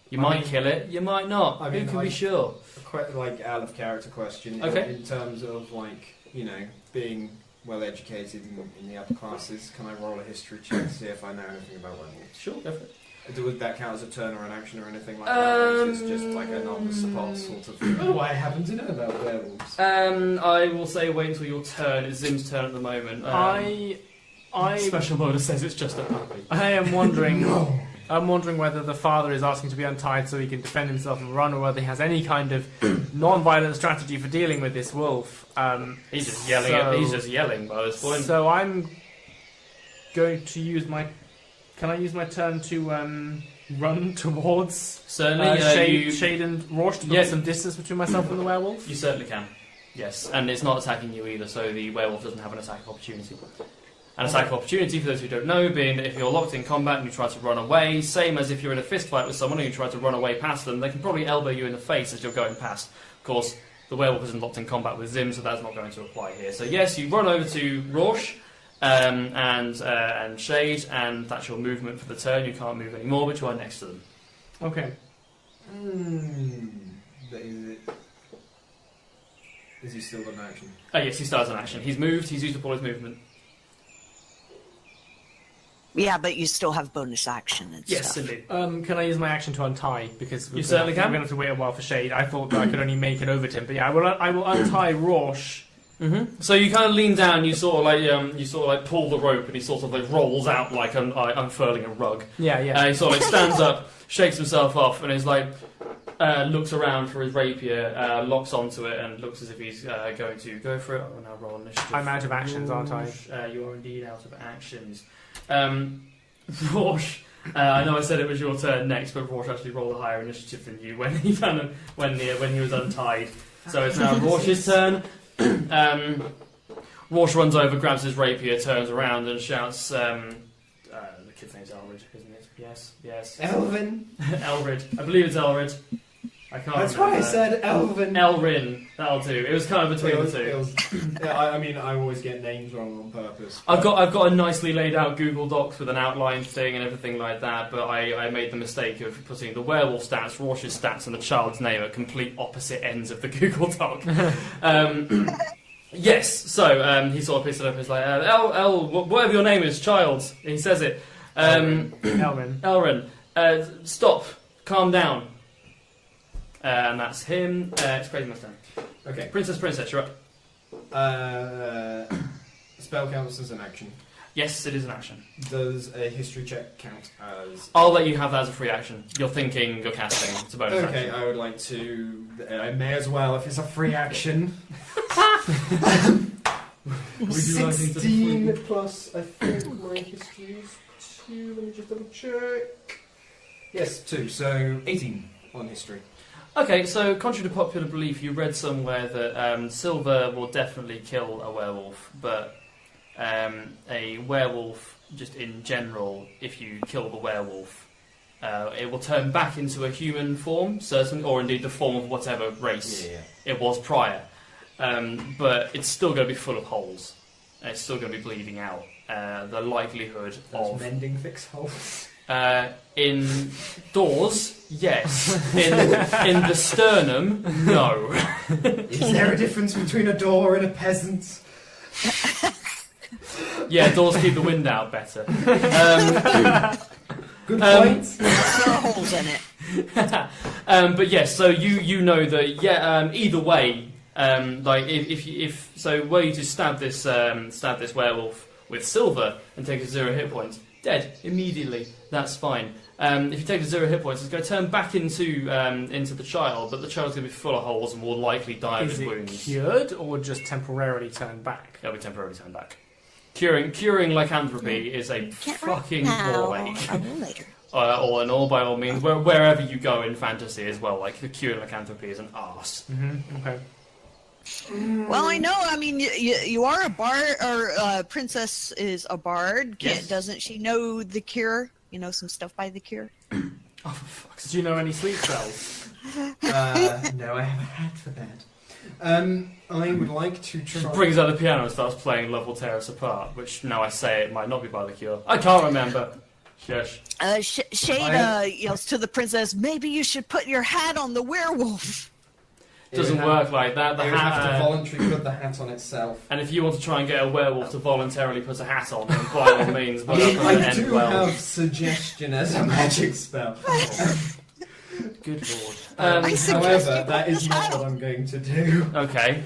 You might kill it, you might not. Who can be sure? Quite like out of character question. Okay. In terms of, like, you know, being well educated in the upper classes, can I roll a history check to see if I know anything about werewolves? Sure, go for it. Would that count as a turn or an action or anything like that? Or is this just like an on the spot sort of thing? Oh, I happen to know about werewolves. I will say wait until your turn. It's Zim's turn at the moment. Special mode says it's just a puppy. I am wondering. No. I'm wondering whether the father is asking to be untied so he can defend himself and run, or whether he has any kind of non-violent strategy for dealing with this wolf. He's just yelling. He's just yelling by this point. So I'm going to use my. Can I use my turn to run towards Certainly, Shade and Rosh to put some distance between myself and the werewolf? You certainly can. Yes, and it's not attacking you either, so the werewolf doesn't have an attack opportunity. An attack opportunity, for those who don't know, being that if you're locked in combat and you try to run away, same as if you're in a fist fight with someone and you try to run away past them, they can probably elbow you in the face as you're going past. Of course, the werewolf isn't locked in combat with Zim, so that's not going to apply here. So yes, you run over to Rosh and Shade, and that's your movement for the turn. You can't move anymore, but you are next to them. Okay. Is he still in action? Yes, he starts an action. He's moved, he's used up all his movement. Yeah, but you still have bonus action and Yes, stuff. indeed. Can I use my action to untie? Because You certainly can. We're going to have to wait a while for Shade. I thought that I could only make it over to him, but yeah, I will untie Rosh. Mm-hmm. So you kind of lean down, you sort of like pull the rope, and he sort of like rolls out like unfurling a rug. Yeah. He sort of like stands up, shakes himself off, and is like looks around for his rapier, locks onto it, and looks as if he's going to go for it. I'll now roll initiative. I'm out of actions, aren't I? You are indeed out of actions. Rosh I know I said it was your turn next, but Rorsch actually rolled a higher initiative than you when he when he was untied. So it's now Rorsch's turn. Rorsch runs over, grabs his rapier, turns around, and shouts. The kid's name's Elrid, isn't it? Yes. Elvin. Elrid. I believe it's Elrid. I can't. That's remember. why I said Elvin. Elrin. That'll do. It was kind of between the two. Yeah, I mean, I always get names wrong on purpose. I've got a nicely laid out Google Docs with an outline thing and everything like that, but I made the mistake of putting the werewolf stats, Rorsch's stats, and the child's name at complete opposite ends of the Google Doc. Yes, so he sort of picks it up and is like, whatever your name is, child. He says it. Elrin. Stop. Calm down. And that's him. It's Crazyman's turn. Okay. Princess, you're up. Spell counts as an action. Yes, it is an action. Does a history check count as... I'll let you have that as a free action. You're thinking, you're casting. It's a bonus Okay, action. I would like to... I may as well, if it's a free action. Would you like me to 16 plus, I think my history is 2. Let me just double check. Yes, 2. So 18 on history. Okay, so contrary to popular belief, you read somewhere that silver will definitely kill a werewolf, but a werewolf, just in general, if you kill the werewolf, it will turn back into a human form, certainly, or indeed the form of whatever race it was prior. But it's still going to be full of holes. It's still going to be bleeding out. The likelihood of... mending fix holes? In doors, yes. In the sternum, no. Is there a difference between a door and a peasant? Yeah, doors keep the wind out better. Good point. There are holes in it. But yes, so you know that either way, like if so, were you to stab this werewolf with silver and take 0 hit points, dead immediately. That's fine. If you take 0 hit points, it's going to turn back into the child, but the child's going to be full of holes and will likely die of his wounds. Is it cured or just temporarily turned back? It'll be temporarily turned back. Curing lycanthropy is a fucking ball ache. I will later. All in all, by all means, wherever you go in fantasy as well, like the curing lycanthropy is an arse. Mm-hmm. Okay. Well, I know. I mean, you are a bard, or Princess is a bard. Yes. Doesn't she know the cure? You know some stuff by the cure? Oh, for fuck's sake. Do you know any sleep spells? No, I have a hat for that. I would like to try... Just brings out the piano and starts playing Love Will Tear Us Apart, which, now I say it, might not be by The Cure. I can't remember. Shush. Shade yells to the princess, maybe you should put your hat on the werewolf. Doesn't work like that. The They would hat, have to voluntarily put the hat on itself. and if you want to try and get a werewolf to voluntarily put a hat on, then by all means, but that's not I going to do end well. have suggestion as a magic spell. Good lord. I suggest However, you that put is the not hat what I'm going to do. Okay.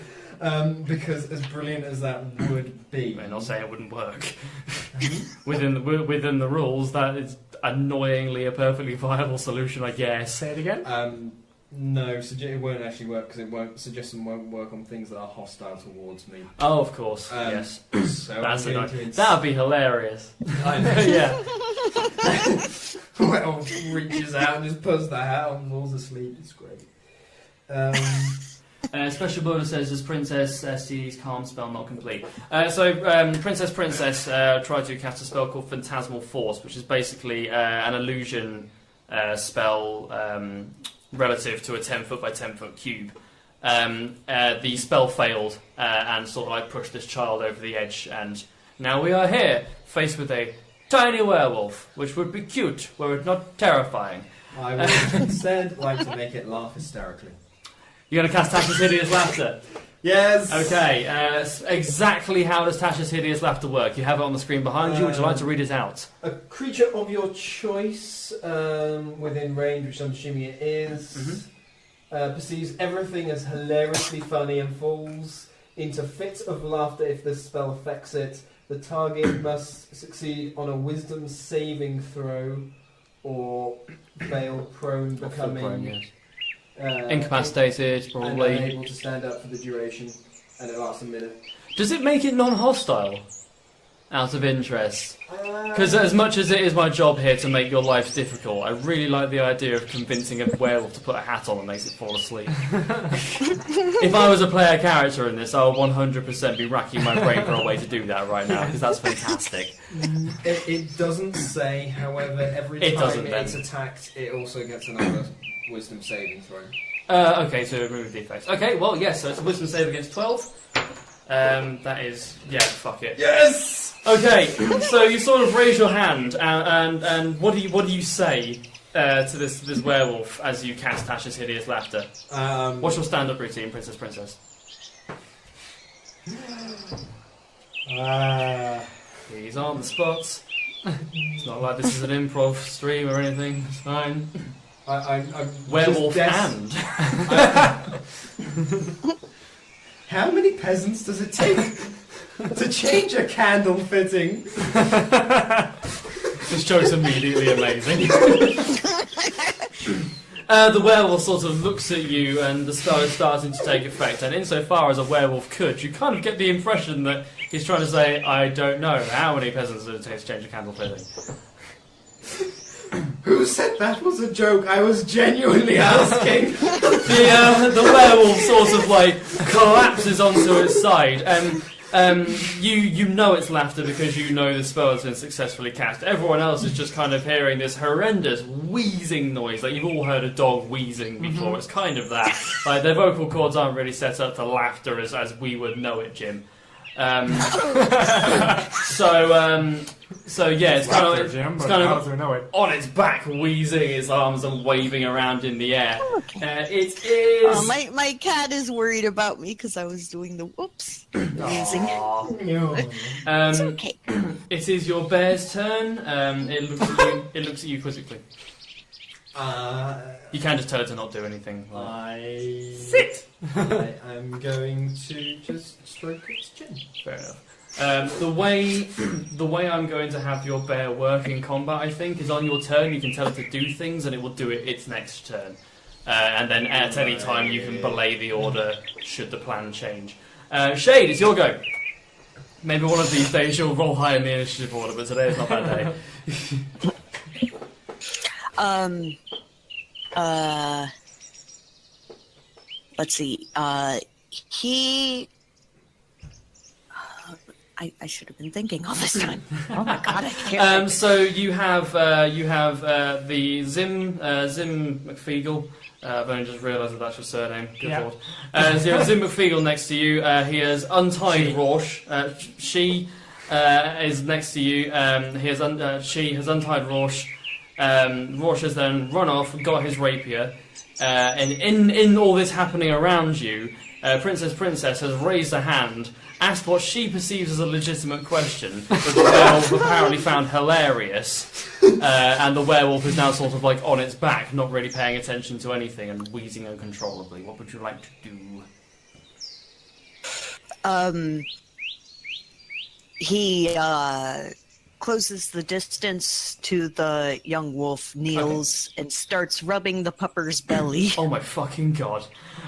Because as brilliant as that would be... I'm not saying it wouldn't work. within the rules, that is annoyingly a perfectly viable solution, I guess. Say it again. No, it won't actually work because suggestion won't work on things that are hostile towards me. Oh, of course. Yes. So That's I'm going that to would be hilarious. I know. Yeah. Well, reaches out and just puts the hat on and falls asleep. It's great. Special bonus says, does Princess ST's calm spell not complete? So Princess tried to cast a spell called Phantasmal Force, which is basically an illusion spell relative to a 10-foot by 10-foot cube. The spell failed and sort of like pushed this child over the edge, and now we are here, faced with a tiny werewolf, which would be cute were it not terrifying. I would instead like to make it laugh hysterically. You're going to cast Tasha's Hideous Laughter? Yes! Okay, exactly how does Tasha's Hideous Laughter work? You have it on the screen behind you. Would you like to read it out? A creature of your choice within range, which I'm assuming it is, perceives everything as hilariously funny and falls into fits of laughter if the spell affects it. The target must succeed on a wisdom saving throw or fail prone, becoming incapacitated, probably. and unable to stand up for the duration, and it lasts a minute. Does it make it non-hostile? Out of interest. Because as much as it is my job here to make your life difficult, I really like the idea of convincing a werewolf to put a hat on that makes it fall asleep. If I was a player character in this, I would 100% be racking my brain for a way to do that right now, because that's fantastic. It doesn't say, however, every time it's attacked, it also gets another wisdom saving throw. Okay, so remove the effects. Okay, well, yes, so it's a wisdom save against 12. That is, yeah, fuck it. Yes! Okay, so you sort of raise your hand, and what do you say to this werewolf as you cast Tasha's Hideous Laughter? What's your stand-up routine, Princess? These aren't the spots. It's not like this is an improv stream or anything. It's fine. I'm werewolf hand. How many peasants does it take to change a candle fitting? This joke's immediately amazing. The werewolf sort of looks at you, and the spell is starting to take effect. And insofar as a werewolf could, you kind of get the impression that he's trying to say, I don't know how many peasants does it take to change a candle fitting. Who said that was a joke? I was genuinely asking. The werewolf sort of like collapses onto its side. You know it's laughter because you know the spell has been successfully cast. Everyone else is just kind of hearing this horrendous wheezing noise. Like, you've all heard a dog wheezing before. Mm-hmm. It's kind of that. Like, their vocal cords aren't really set up for laughter as we would know it, Jim. So yeah, it's kind of on its back, wheezing its arms and waving around in the air. Okay. It is. My cat is worried about me because I was doing the whoops wheezing. It's okay. It is your bear's turn. It looks at you quizzically. You can just tell it to not do anything. Sit! I'm going to just stroke its chin. Fair enough. The way I'm going to have your bear work in combat, I think, is on your turn you can tell it to do things and it will do it its next turn. And then at any time you can belay the order should the plan change. Shade, it's your go. Maybe one of these days you'll roll high in the initiative order, but today is not that day. Let's see. I should have been thinking all this time. Oh my god, I can't. So you have the Zim McFeagle. I've only just realised that that's your surname. Good lord. So you have Zim McFeagle next to you. He has untied Rorsch. She is next to you. She has untied Rorsch. Rorsch has then run off, got his rapier, and in all this happening around you, Princess has raised a hand, asked what she perceives as a legitimate question, but the werewolf apparently found hilarious, and the werewolf is now sort of like on its back, not really paying attention to anything and wheezing uncontrollably. What would you like to do? He closes the distance to the young wolf, kneels, and starts rubbing the pupper's belly. Oh my fucking god.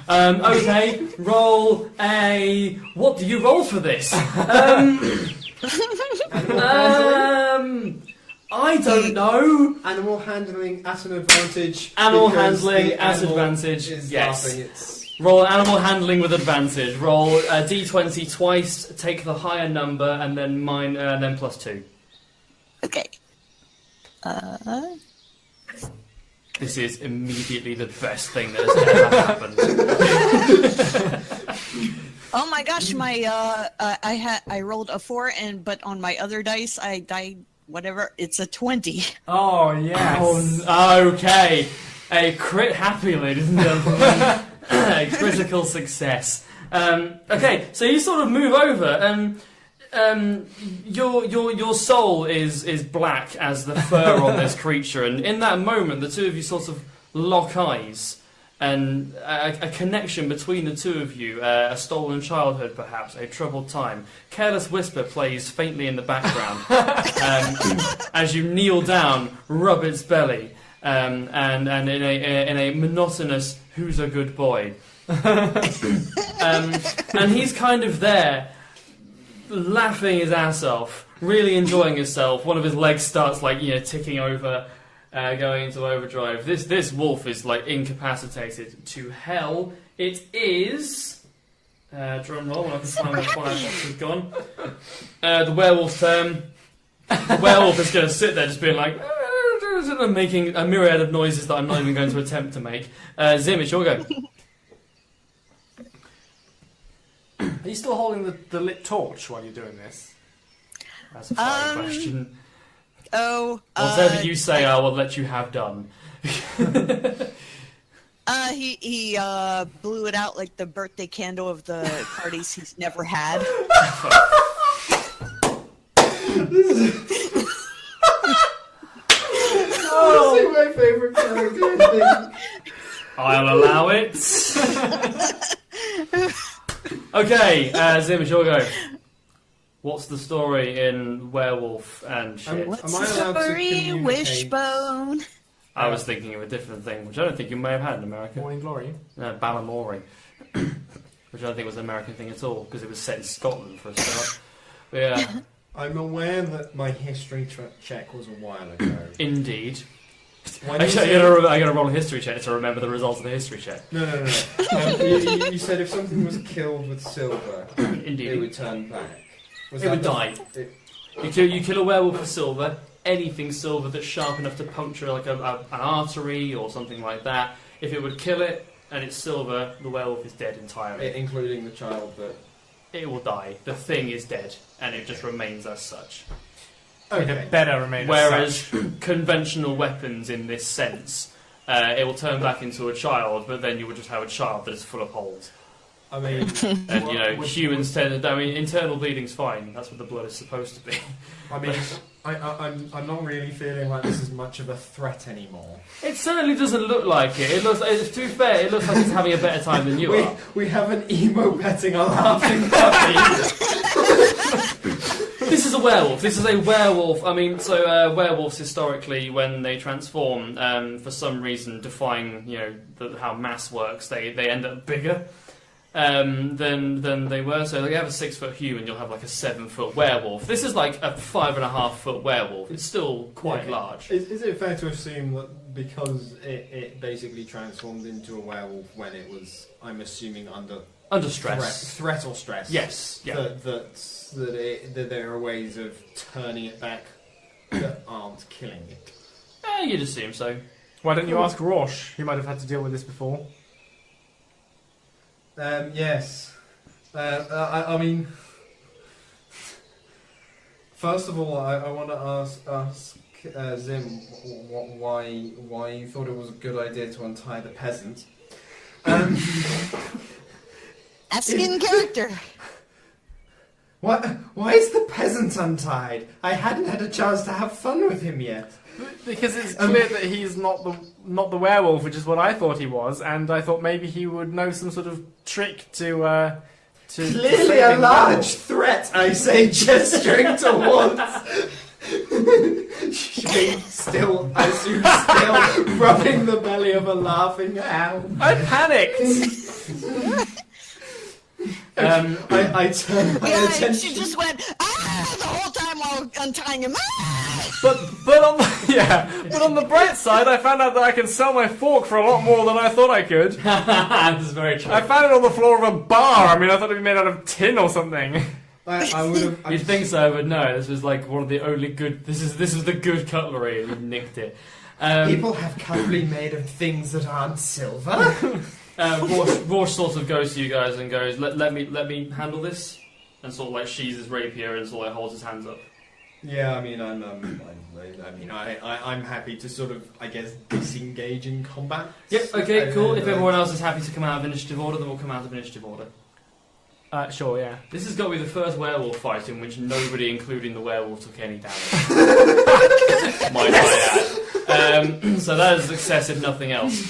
Okay, roll a... What do you roll for this? I don't know. Animal handling at an advantage. Animal handling at advantage, yes. Roll animal handling with advantage. Roll a d20 twice, take the higher number, and then then +2. Okay. This is immediately the best thing that has ever happened. Oh my gosh, I rolled a 4, but on my other dice I died. Whatever, it's a 20. Oh yes. Okay, a crit happy, ladies and gentlemen. A critical success. Okay, so you sort of move over and. Your soul is black as the fur on this creature, and in that moment the two of you sort of lock eyes, and a connection between the two of you, a stolen childhood perhaps, a troubled time. Careless Whisper plays faintly in the background as you kneel down, rub its belly, and in a monotonous "Who's a good boy?" And he's kind of there, laughing his ass off, really enjoying himself. One of his legs starts ticking over, going into overdrive. This wolf is incapacitated to hell. It is drum roll. I can find where Firebox has gone. The werewolf's turn. The werewolf is going to sit there, just being like, making a myriad of noises that I'm not even going to attempt to make. Zim, it's your go. Are you still holding the lit torch while you're doing this? That's a fine question. Whatever you say, I will let you have done. He blew it out like the birthday candle of the parties he's never had. Honestly, my favourite character. I'll allow it. Okay, Zim, it's your go. What's the story in Werewolf and shit? What's Am I the allowed to story, communicate? Wishbone? I was thinking of a different thing, which I don't think you may have had in America. Morning Glory. Balamory. Which I don't think was an American thing at all, because it was set in Scotland for a start. But yeah, I'm aware that my history check was a while ago. indeed. When Actually, you I gotta roll a history check to remember the results of the history check. No. You said if something was killed with silver, Indeed. it would turn back. It would die. You kill a werewolf with silver, anything silver that's sharp enough to puncture an artery or something like that. If it would kill it and it's silver, the werewolf is dead entirely. Including the child that... It will die. The thing is dead, and it just remains as such. Okay. It better remain Whereas as such. conventional weapons in this sense, it will turn back into a child, but then you would just have a child that is full of holes. I mean... And, humans tend to... I mean, internal bleeding's fine. That's what the blood is supposed to be. I mean, I'm not really feeling like this is much of a threat anymore. It certainly doesn't look like it. To be fair, it looks like it's having a better time than you are. We have an emo petting a laughing puppy. This is a werewolf. This is a werewolf. I mean, so werewolves historically, when they transform, for some reason, defying how mass works, they end up bigger than they were. So they have a 6-foot human, you'll have like a 7-foot werewolf. This is like a 5.5-foot werewolf. It's still quite large. Is it fair to assume that because it basically transformed into a werewolf when it was, I'm assuming, under stress, threat or stress? Yes. Yeah. That there are ways of turning it back that aren't killing it. You'd assume so. Why don't you ask Rosh? He might have had to deal with this before. Yes. I mean, first of all, I want to ask Zim why you thought it was a good idea to untie the peasant. That's in character. Why is the peasant untied? I hadn't had a chance to have fun with him yet. Because it's clear that he's not the werewolf, which is what I thought he was, and I thought maybe he would know some sort of trick to clearly a large threat, I say, gesturing towards. Still rubbing the belly of a laughing owl. I panicked. I turned my attention. She just went the whole time while untying him. But on the bright side, I found out that I can sell my fork for a lot more than I thought I could. This is very true. I found it on the floor of a bar. I mean, I thought it'd be made out of tin or something. I would have. You'd think so, but no. This was like one of the only good. This is the good cutlery, and you nicked it. People have cutlery made of things that aren't silver. Rosh sort of goes to you guys and goes, "Let me handle this," and sort of like sheathes his rapier and sort of holds his hands up. Yeah, I mean, I'm happy to sort of, I guess, disengage in combat. Yep. Okay. Cool. If everyone else is happy to come out of initiative order, then we'll come out of initiative order. Sure, yeah. This has got to be the first werewolf fight in which nobody, including the werewolf, took any damage. Might I add. So that is a success if nothing else.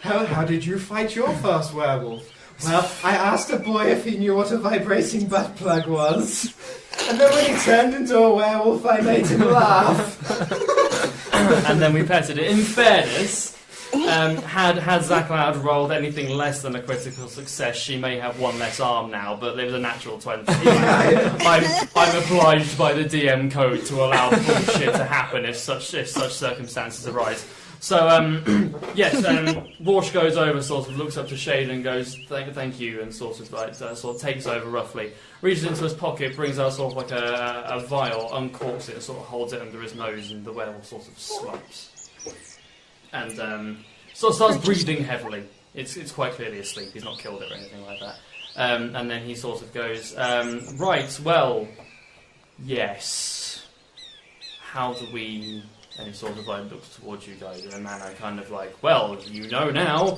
How did you fight your first werewolf? Well, I asked a boy if he knew what a vibrating butt plug was. And then when he turned into a werewolf, I made him laugh. And then we petted it. In fairness, Had ZaCloud rolled anything less than a critical success, she may have one less arm now, but it was a natural 20. I'm obliged by the DM code to allow bullshit to happen if such circumstances arise. So, yes, Rorsch goes over, sort of looks up to Shade and goes, thank you, and sort of takes over roughly, reaches into his pocket, brings out sort of like a vial, uncorks it, and sort of holds it under his nose, and the werewolf sort of slumps. And sort of starts breathing heavily. It's quite clearly asleep, he's not killed it or anything like that. And then he sort of goes, right, well, yes, how do we... And he sort of like looks towards you guys in a manner kind of like, well, you know now.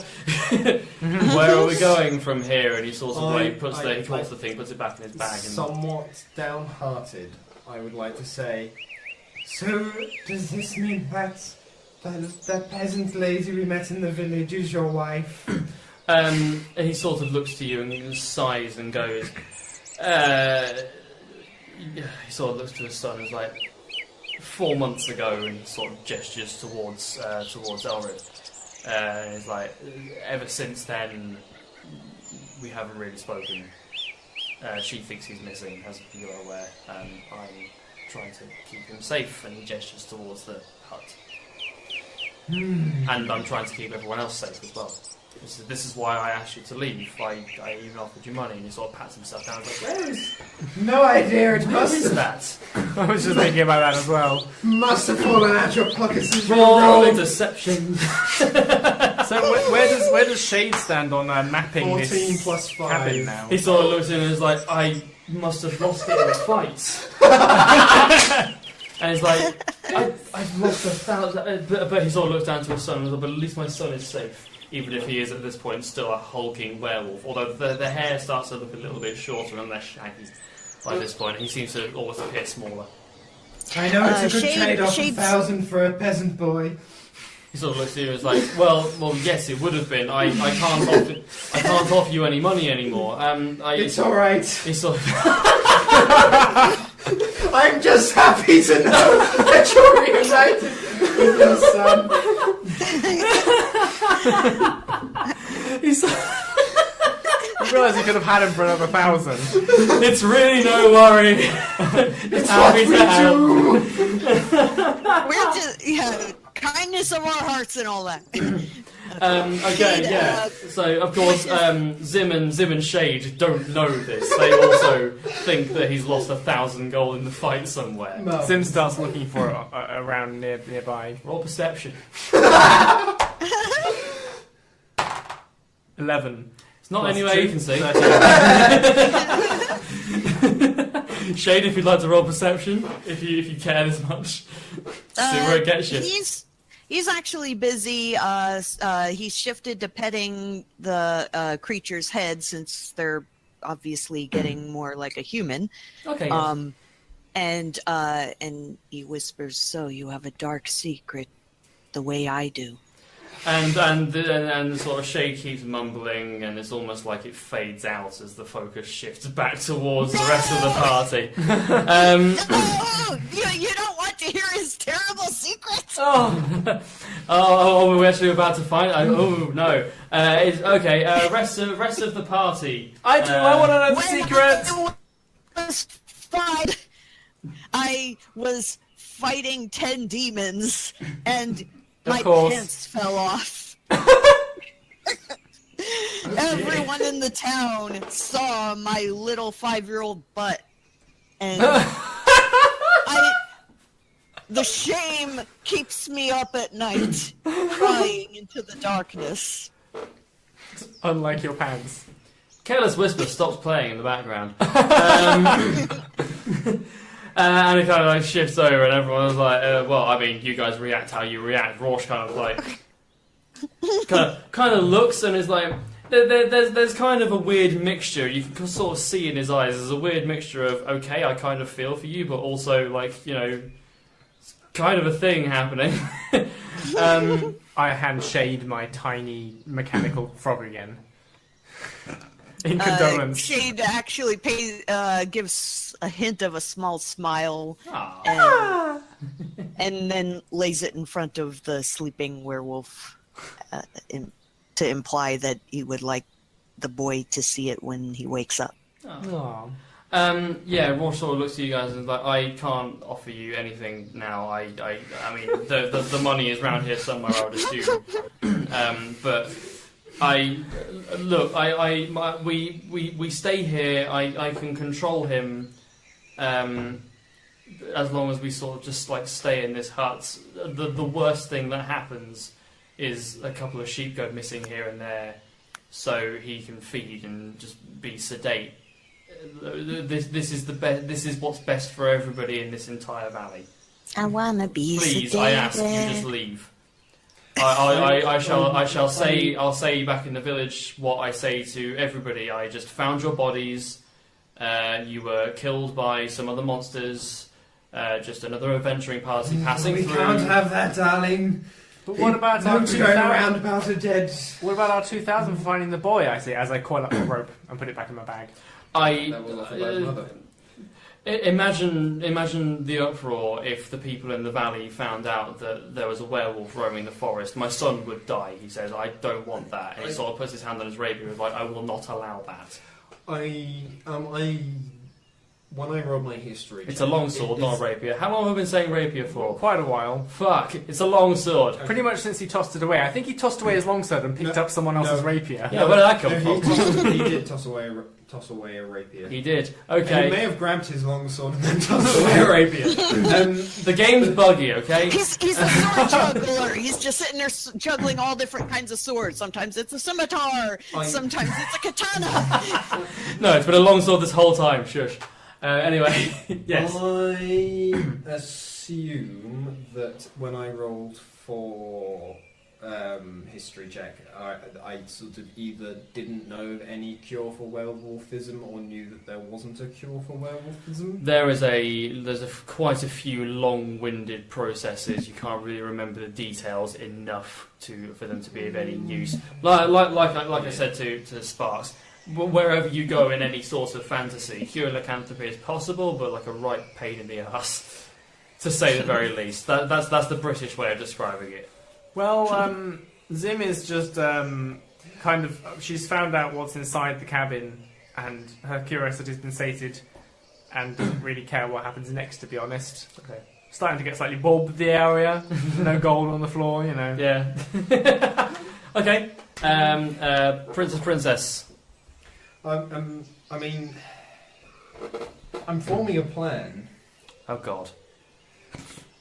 Where are we going from here? And he sort of like puts the thing, puts it back in his bag. And somewhat downhearted, I would like to say. So, does this mean that peasant lady we met in the village is your wife? And he sort of looks to you and sighs and goes, he sort of looks to his son and is like, 4 months ago, and sort of gestures towards Elrid. And he's like, ever since then, we haven't really spoken. She thinks he's missing, as you are aware. I'm trying to keep him safe, and he gestures towards the hut. And I'm trying to keep everyone else safe as well. This is why I asked you to leave. I even offered you money, and he sort of pats himself down and is like, where is... No idea, it Where is that? I was just thinking about that as well. must have fallen out your pockets as you were Roll rolling. deception. So where does Shade stand on mapping 14 this plus 5. cabin now? He sort of looks in and is like, I must have lost it in a fight. And he's like, I've lost 1,000... But he sort of looks down to his son and is like, but at least my son is safe. Even if he is at this point still a hulking werewolf. Although the hair starts to look a little bit shorter and less shaggy by this point. He seems to almost appear smaller. I know it's a good Shade- trade-off, Shade's- 1,000 for a peasant boy. He sort of looks at you and is like, well, yes, it would have been. I can't offer you any money anymore. It's alright. He sort of... I'm just happy to know that you're reunited with your son. He's I realised you could have had him for another 1,000. It's really no worry. It's happy to help. We're just kindness of our hearts and all that. Okay, yeah. So of course, Zim and Shade don't know this. They also think that he's lost 1,000 gold in the fight somewhere. No. Sim starts looking for it around nearby. Roll perception. 11. It's not Plus anywhere 2. you can see. Shade, if you'd like to roll perception, if you care this much, see where it gets you. He's actually busy. He's shifted to petting the creature's head since they're obviously getting more like a human. Okay. Yes. And he whispers, "So you have a dark secret, the way I do." And sort of Shade keeps mumbling, and it's almost like it fades out as the focus shifts back towards the rest of the party. No! You don't want to hear his terrible secrets. Oh, we're actually about to find. Oh no! It's okay. Rest of the party. I do. I want to know the secret. I was fighting 10 demons, and my course. pants fell off. Everyone in the town saw my little 5-year-old butt, and the shame keeps me up at night, crying into the darkness. Unlike your pants. Careless Whisper stops playing in the background. And it kind of like shifts over, and everyone's like, "Well, I mean, you guys react how you react." Rorsch kind of like, kind of looks and is like, "There's kind of a weird mixture. You can sort of see in his eyes. There's a weird mixture of okay, I kind of feel for you, but also like it's kind of a thing happening." I hand Shade my tiny mechanical frog again. In condolence. Shade actually gives a hint of a small smile and then lays it in front of the sleeping werewolf. to imply that he would like the boy to see it when he wakes up. Oh. Yeah, Roar sort of looks at you guys and is like, I can't offer you anything now. I mean, the money is round here somewhere, I would assume. But we stay here. I can control him, as long as we sort of just like stay in this hut. The worst thing that happens is a couple of sheep go missing here and there, so he can feed and just be sedate. This is the best. This is what's best for everybody in this entire valley. I wanna be Please, sedated. I ask you, just leave. I'll say back in the village what I say to everybody. I just found your bodies. You were killed by some other monsters. Just another adventuring party passing we through. We can't have that, darling. But what about our 2000? Going around about a dead. What about our 2000 for finding the boy? I say as I coil up the rope and put it back in my bag. That was offered by mother. Imagine the uproar if the people in the valley found out that there was a werewolf roaming the forest. My son would die, he says. I don't want that. And he sort of puts his hand on his rapier and is like, I will not allow that. When I roll my history... It's a long sword, not a rapier. How long have I been saying rapier for? Quite a while. Fuck, it's a long sword. Okay. Pretty much since he tossed it away. I think he tossed away his longsword and picked up someone else's rapier. Yeah, where did that come from? He did toss away a rapier. He did. And Okay. he may have grabbed his long sword and then tossed away a rapier. The game's buggy, okay? He's a sword juggler. He's just sitting there juggling all different kinds of swords. Sometimes it's a scimitar. Sometimes it's a katana. No, it's been a long sword this whole time. Shush. Anyway, yes. I assume that when I rolled for history check, I sort of either didn't know of any cure for werewolfism or knew that there wasn't a cure for werewolfism. There's quite a few long-winded processes. You can't really remember the details enough for them to be of any use. Like I said to Sparks. Wherever you go in any sort of fantasy, cure lycanthropy is possible, but like a right pain in the ass, to say the very least. That's the British way of describing it. Well, Zim is just kind of... She's found out what's inside the cabin, and her curiosity's been sated, and doesn't really care what happens next, to be honest. Okay. Starting to get slightly bored with the area. No gold on the floor, you know. Yeah. Okay. Princess. I mean, I'm forming a plan. Oh God.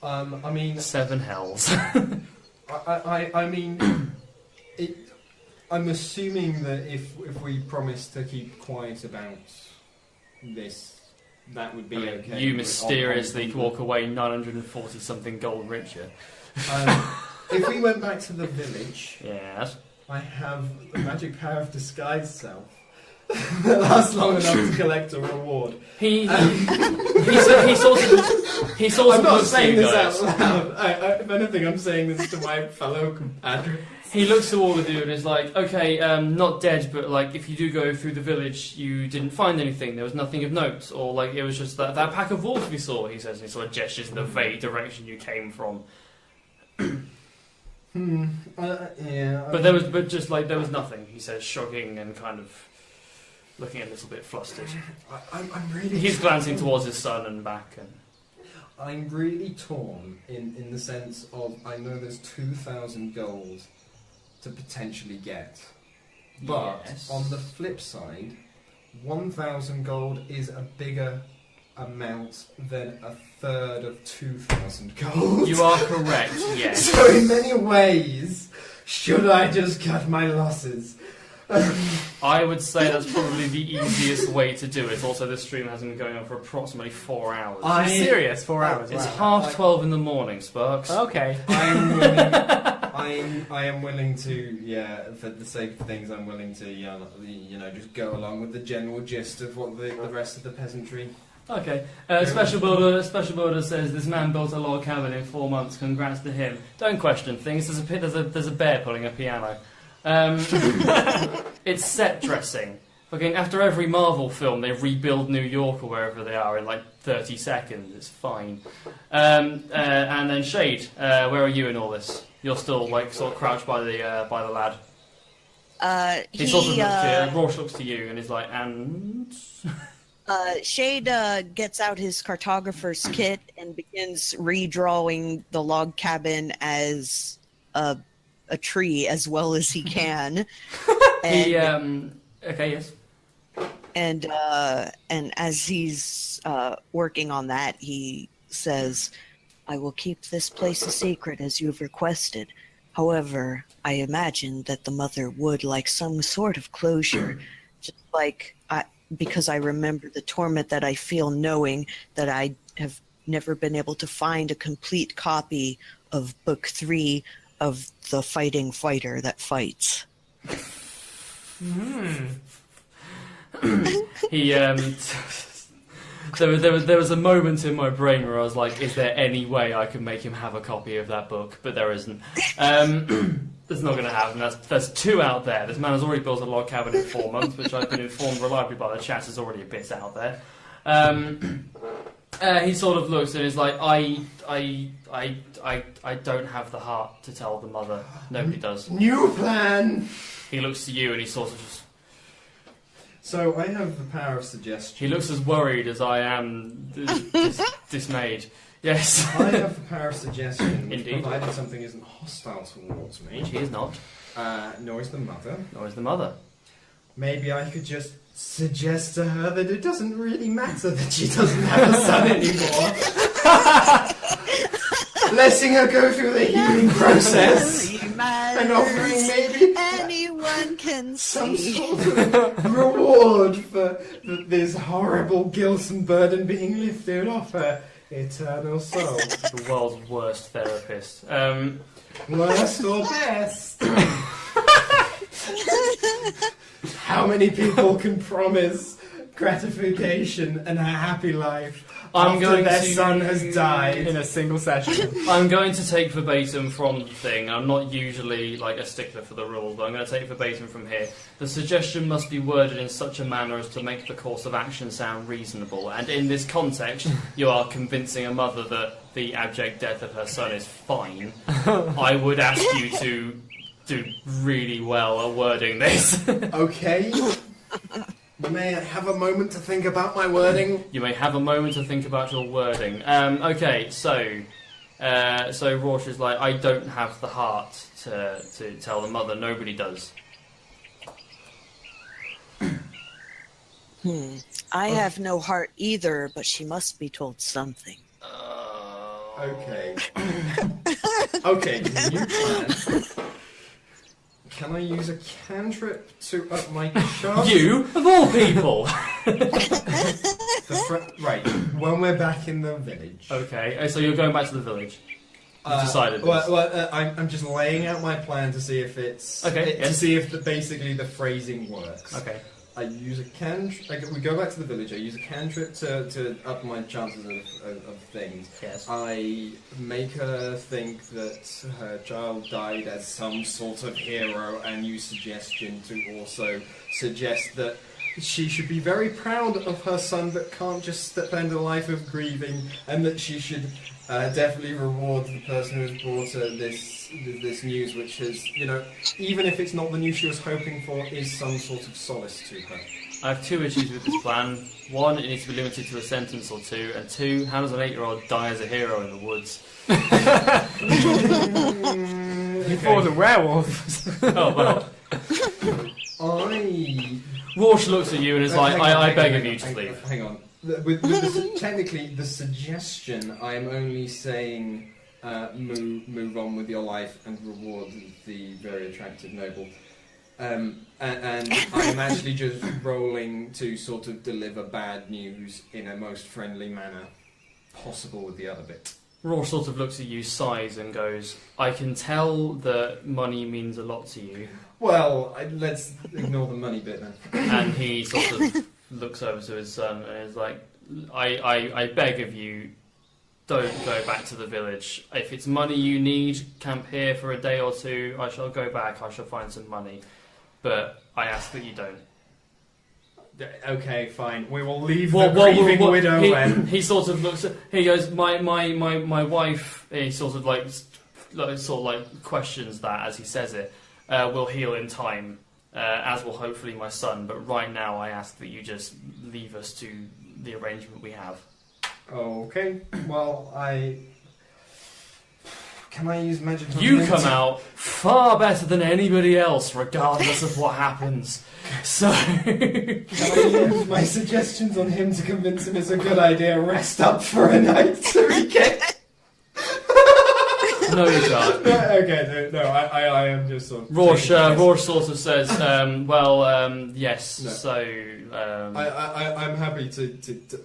I mean, 7 hells. I mean, I'm assuming that if we promise to keep quiet about this, that would be okay. You mysteriously walk away 940 something gold richer. If we went back to the village, Yes. I have the magic power of disguise self that lasts long enough to collect a reward. He sort of I'm not looks saying to you this guys. out loud. If anything, I'm saying this to my fellow compatriots. He looks to all of you and is like, okay, not dead, but like if you do go through the village, you didn't find anything. There was nothing of note, or like it was just that pack of wolves we saw. He says, and he sort of gestures in the vague direction you came from. Yeah. But there was nothing. He says, shrugging and kind of looking a little bit flustered. I'm really. He's glancing towards his son and back, and I'm really torn in the sense of I know there's 2,000 gold to potentially get, but yes. on the flip side, 1,000 gold is a bigger amount than a third of 2,000 gold. You are correct. Yes. So in many ways, should I just cut my losses? I would say that's probably the easiest way to do it. Also, this stream hasn't been going on for approximately 4 hours. Are you serious? 4 hours? It's Wow. 12:30 in the morning, Sparks. Okay. I am willing to, for the sake of things, I'm willing to, just go along with the general gist of what the rest of the peasantry. Okay. Special builder says this man built a log cabin in 4 months. Congrats to him. Don't question things. There's a bear pulling a piano. It's set dressing. Fucking after every Marvel film, they rebuild New York or wherever they are in like 30 seconds. It's fine. And then Shade, where are you in all this? You're still like sort of crouched by the lad. He He sort of looks to you. Rourke looks to you and is like, and Shade gets out his cartographer's kit and begins redrawing the log cabin as a tree as well as he can. And, okay, yes. And as he's working on that, he says, "I will keep this place a secret as you've requested. However, I imagine that the mother would like some sort of closure, just like because I remember the torment that I feel knowing that I have never been able to find a complete copy of Book 3 of The Fighting Fighter That Fights." He there was a moment in my brain where I was like, is there any way I can make him have a copy of that book? But there isn't. That's not going to happen. There's 2 out there. This man has already built a log cabin in 4 months, which I've been informed reliably by the chat is already a bit out there. He sort of looks and is like, I don't have the heart to tell the mother. Nobody does. New plan! He looks to you and he sort of just... So I have the power of suggestion. He looks as worried as I am dismayed. Yes. I have the power of suggestion, Indeed. provided something isn't hostile towards me. She is not. Nor is the mother. Nor is the mother. Maybe I could just suggest to her that it doesn't really matter that she doesn't have a son anymore. Letting her go through the healing process. And offering maybe anyone can some see. sort of reward for this horrible guilt and burden being lifted off her eternal soul. The world's worst therapist. Worst or best? How many people can promise gratification and a happy life after their son has died? In a single session. I'm going to take verbatim from the thing. I'm not usually like a stickler for the rules, but I'm going to take verbatim from here. The suggestion must be worded in such a manner as to make the course of action sound reasonable. And in this context, you are convincing a mother that the abject death of her son is fine. I would ask you to do really well at wording this. Okay. May I have a moment to think about my wording? You may have a moment to think about your wording. Okay, so Rorsch is like, I don't have the heart to tell the mother. Nobody does. I have no heart either, but she must be told something. Okay. Okay, new plan. Can I use a cantrip to up my chance? You, of all people! Right, when we're back in the village. Okay, so you're going back to the village. You've decided this. I'm just laying out my plan to see if it's... Okay, to yes. see if basically the phrasing works. Okay. I use a cantrip... We go back to the village. I use a cantrip to up my chances of things. Yes. I make her think that her child died as some sort of hero, and use suggestion to also suggest that she should be very proud of her son but can't just spend a life of grieving, and that she should definitely reward the person who has brought her this news, which has, you know, even if it's not the news she was hoping for, is some sort of solace to her. I have 2 issues with this plan. 1, it needs to be limited to a sentence or 2, and 2, how does an 8-year-old die as a hero in the woods? Before the werewolf. Oh, well. Rorsch looks at you and is like, I beg of you to leave. Hang on. Technically, the suggestion, I'm only saying move on with your life and reward the very attractive noble. And I'm actually just rolling to sort of deliver bad news in a most friendly manner possible with the other bit. Rorsch sort of looks at you, sighs and goes, I can tell that money means a lot to you. Well, let's ignore the money bit then. And he sort of looks over to his son and is like, I beg of you, don't go back to the village. If it's money you need, camp here for a day or 2. I shall go back, I shall find some money. But I ask that you don't. Okay, fine. We will leave the grieving widow then. He sort of looks at... He goes, my wife... He sort of like questions that as he says it, will heal in time, as will hopefully my son. But right now, I ask that you just leave us to the arrangement we have. Okay. Well, can I use magic? You come out far better than anybody else, regardless of what happens. So, can I use my suggestions on him to convince him it's a good idea? Rest up for a night so he can. No, you can't. Okay, no, I am just sort of... Rorsch sort of says, yes, No. so... I'm happy to...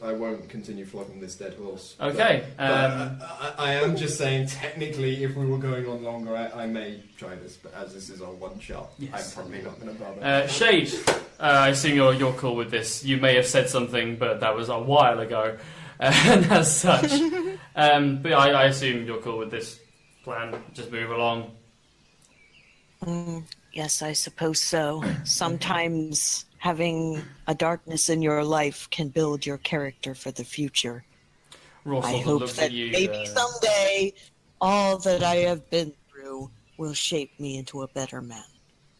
I won't continue flogging this dead horse. Okay. But I am just saying, technically, if we were going on longer, I may try this, but as this is our one shot, yes. I'm probably not going to bother. Shade, I assume you're cool with this. You may have said something, but that was a while ago, and as such. But I assume you're cool with this plan. Just move along. Yes, I suppose so. Sometimes having a darkness in your life can build your character for the future. Ross I sort of hope looks that at you, maybe someday all that I have been through will shape me into a better man.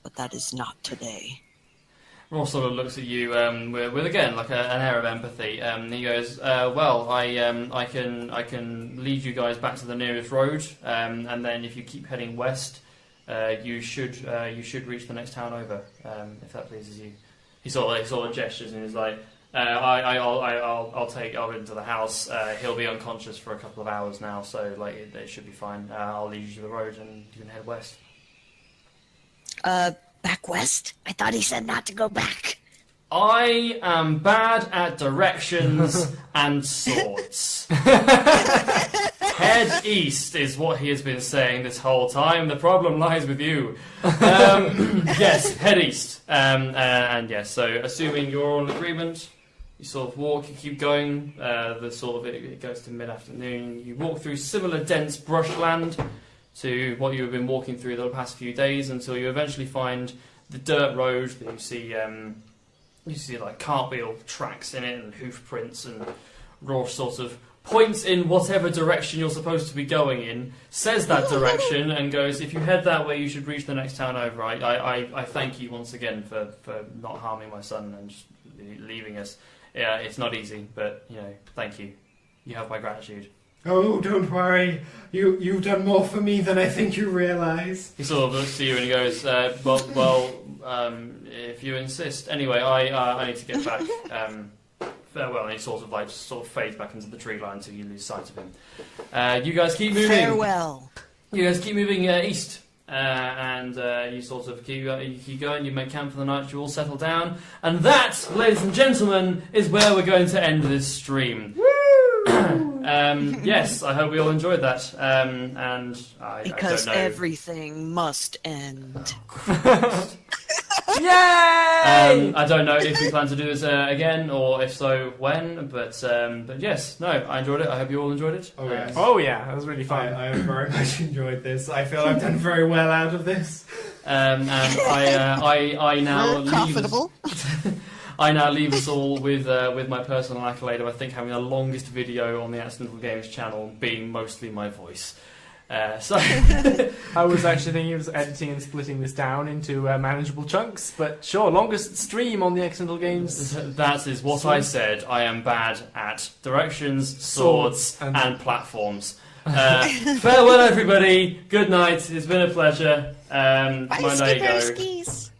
But that is not today. Ross sort of looks at you with again like an air of empathy. He goes, "Well, I can lead you guys back to the nearest road, and then if you keep heading west, you should reach the next town over, if that pleases you." He sort of gestures and he's like, "I'll take Owen to the house. He'll be unconscious for a couple of hours now, so like it should be fine. I'll lead you to the road and you can head west." Back west? I thought he said not to go back. I am bad at directions and swords. Head east is what he has been saying this whole time. The problem lies with you. Yes, head east. And yes, so assuming you're all in agreement, you sort of walk, you keep going. It goes to mid-afternoon. You walk through similar dense brushland to what you have been walking through the past few days until you eventually find the dirt road that you see. You see like cartwheel tracks in it and hoof prints, and Roar sort of points in whatever direction you're supposed to be going in, says that direction, and goes, "If you head that way, you should reach the next town over. I thank you once again for not harming my son and just leaving us. Yeah, it's not easy, but thank you. You have my gratitude." Oh, don't worry. You've done more for me than I think you realise. He sort of looks at you and he goes, well, if you insist. Anyway, I need to get back. Farewell. And he sort of fades back into the tree line until you lose sight of him. You guys keep moving. Farewell. You guys keep moving east. And you sort of keep going, you make camp for the night, you all settle down. And that, ladies and gentlemen, is where we're going to end this stream. Yes, I hope we all enjoyed that. Because I don't know. Everything must end. Yay! I don't know if we plan to do this again, or if so, when. But yes, no, I enjoyed it. I hope you all enjoyed it. Oh yes. Oh yeah, that was really fun. I have very much enjoyed this. I feel I've done very well out of this. And I now leave. Profitable. I now leave us all with my personal accolade of I think having the longest video on the Accidental Games channel being mostly my voice. So I was actually thinking of editing and splitting this down into manageable chunks, but sure, longest stream on the Accidental Games. That is what I said. I am bad at directions, swords, and platforms. Farewell, everybody. Good night. It's been a pleasure. Bye, My day go. Skipperskis.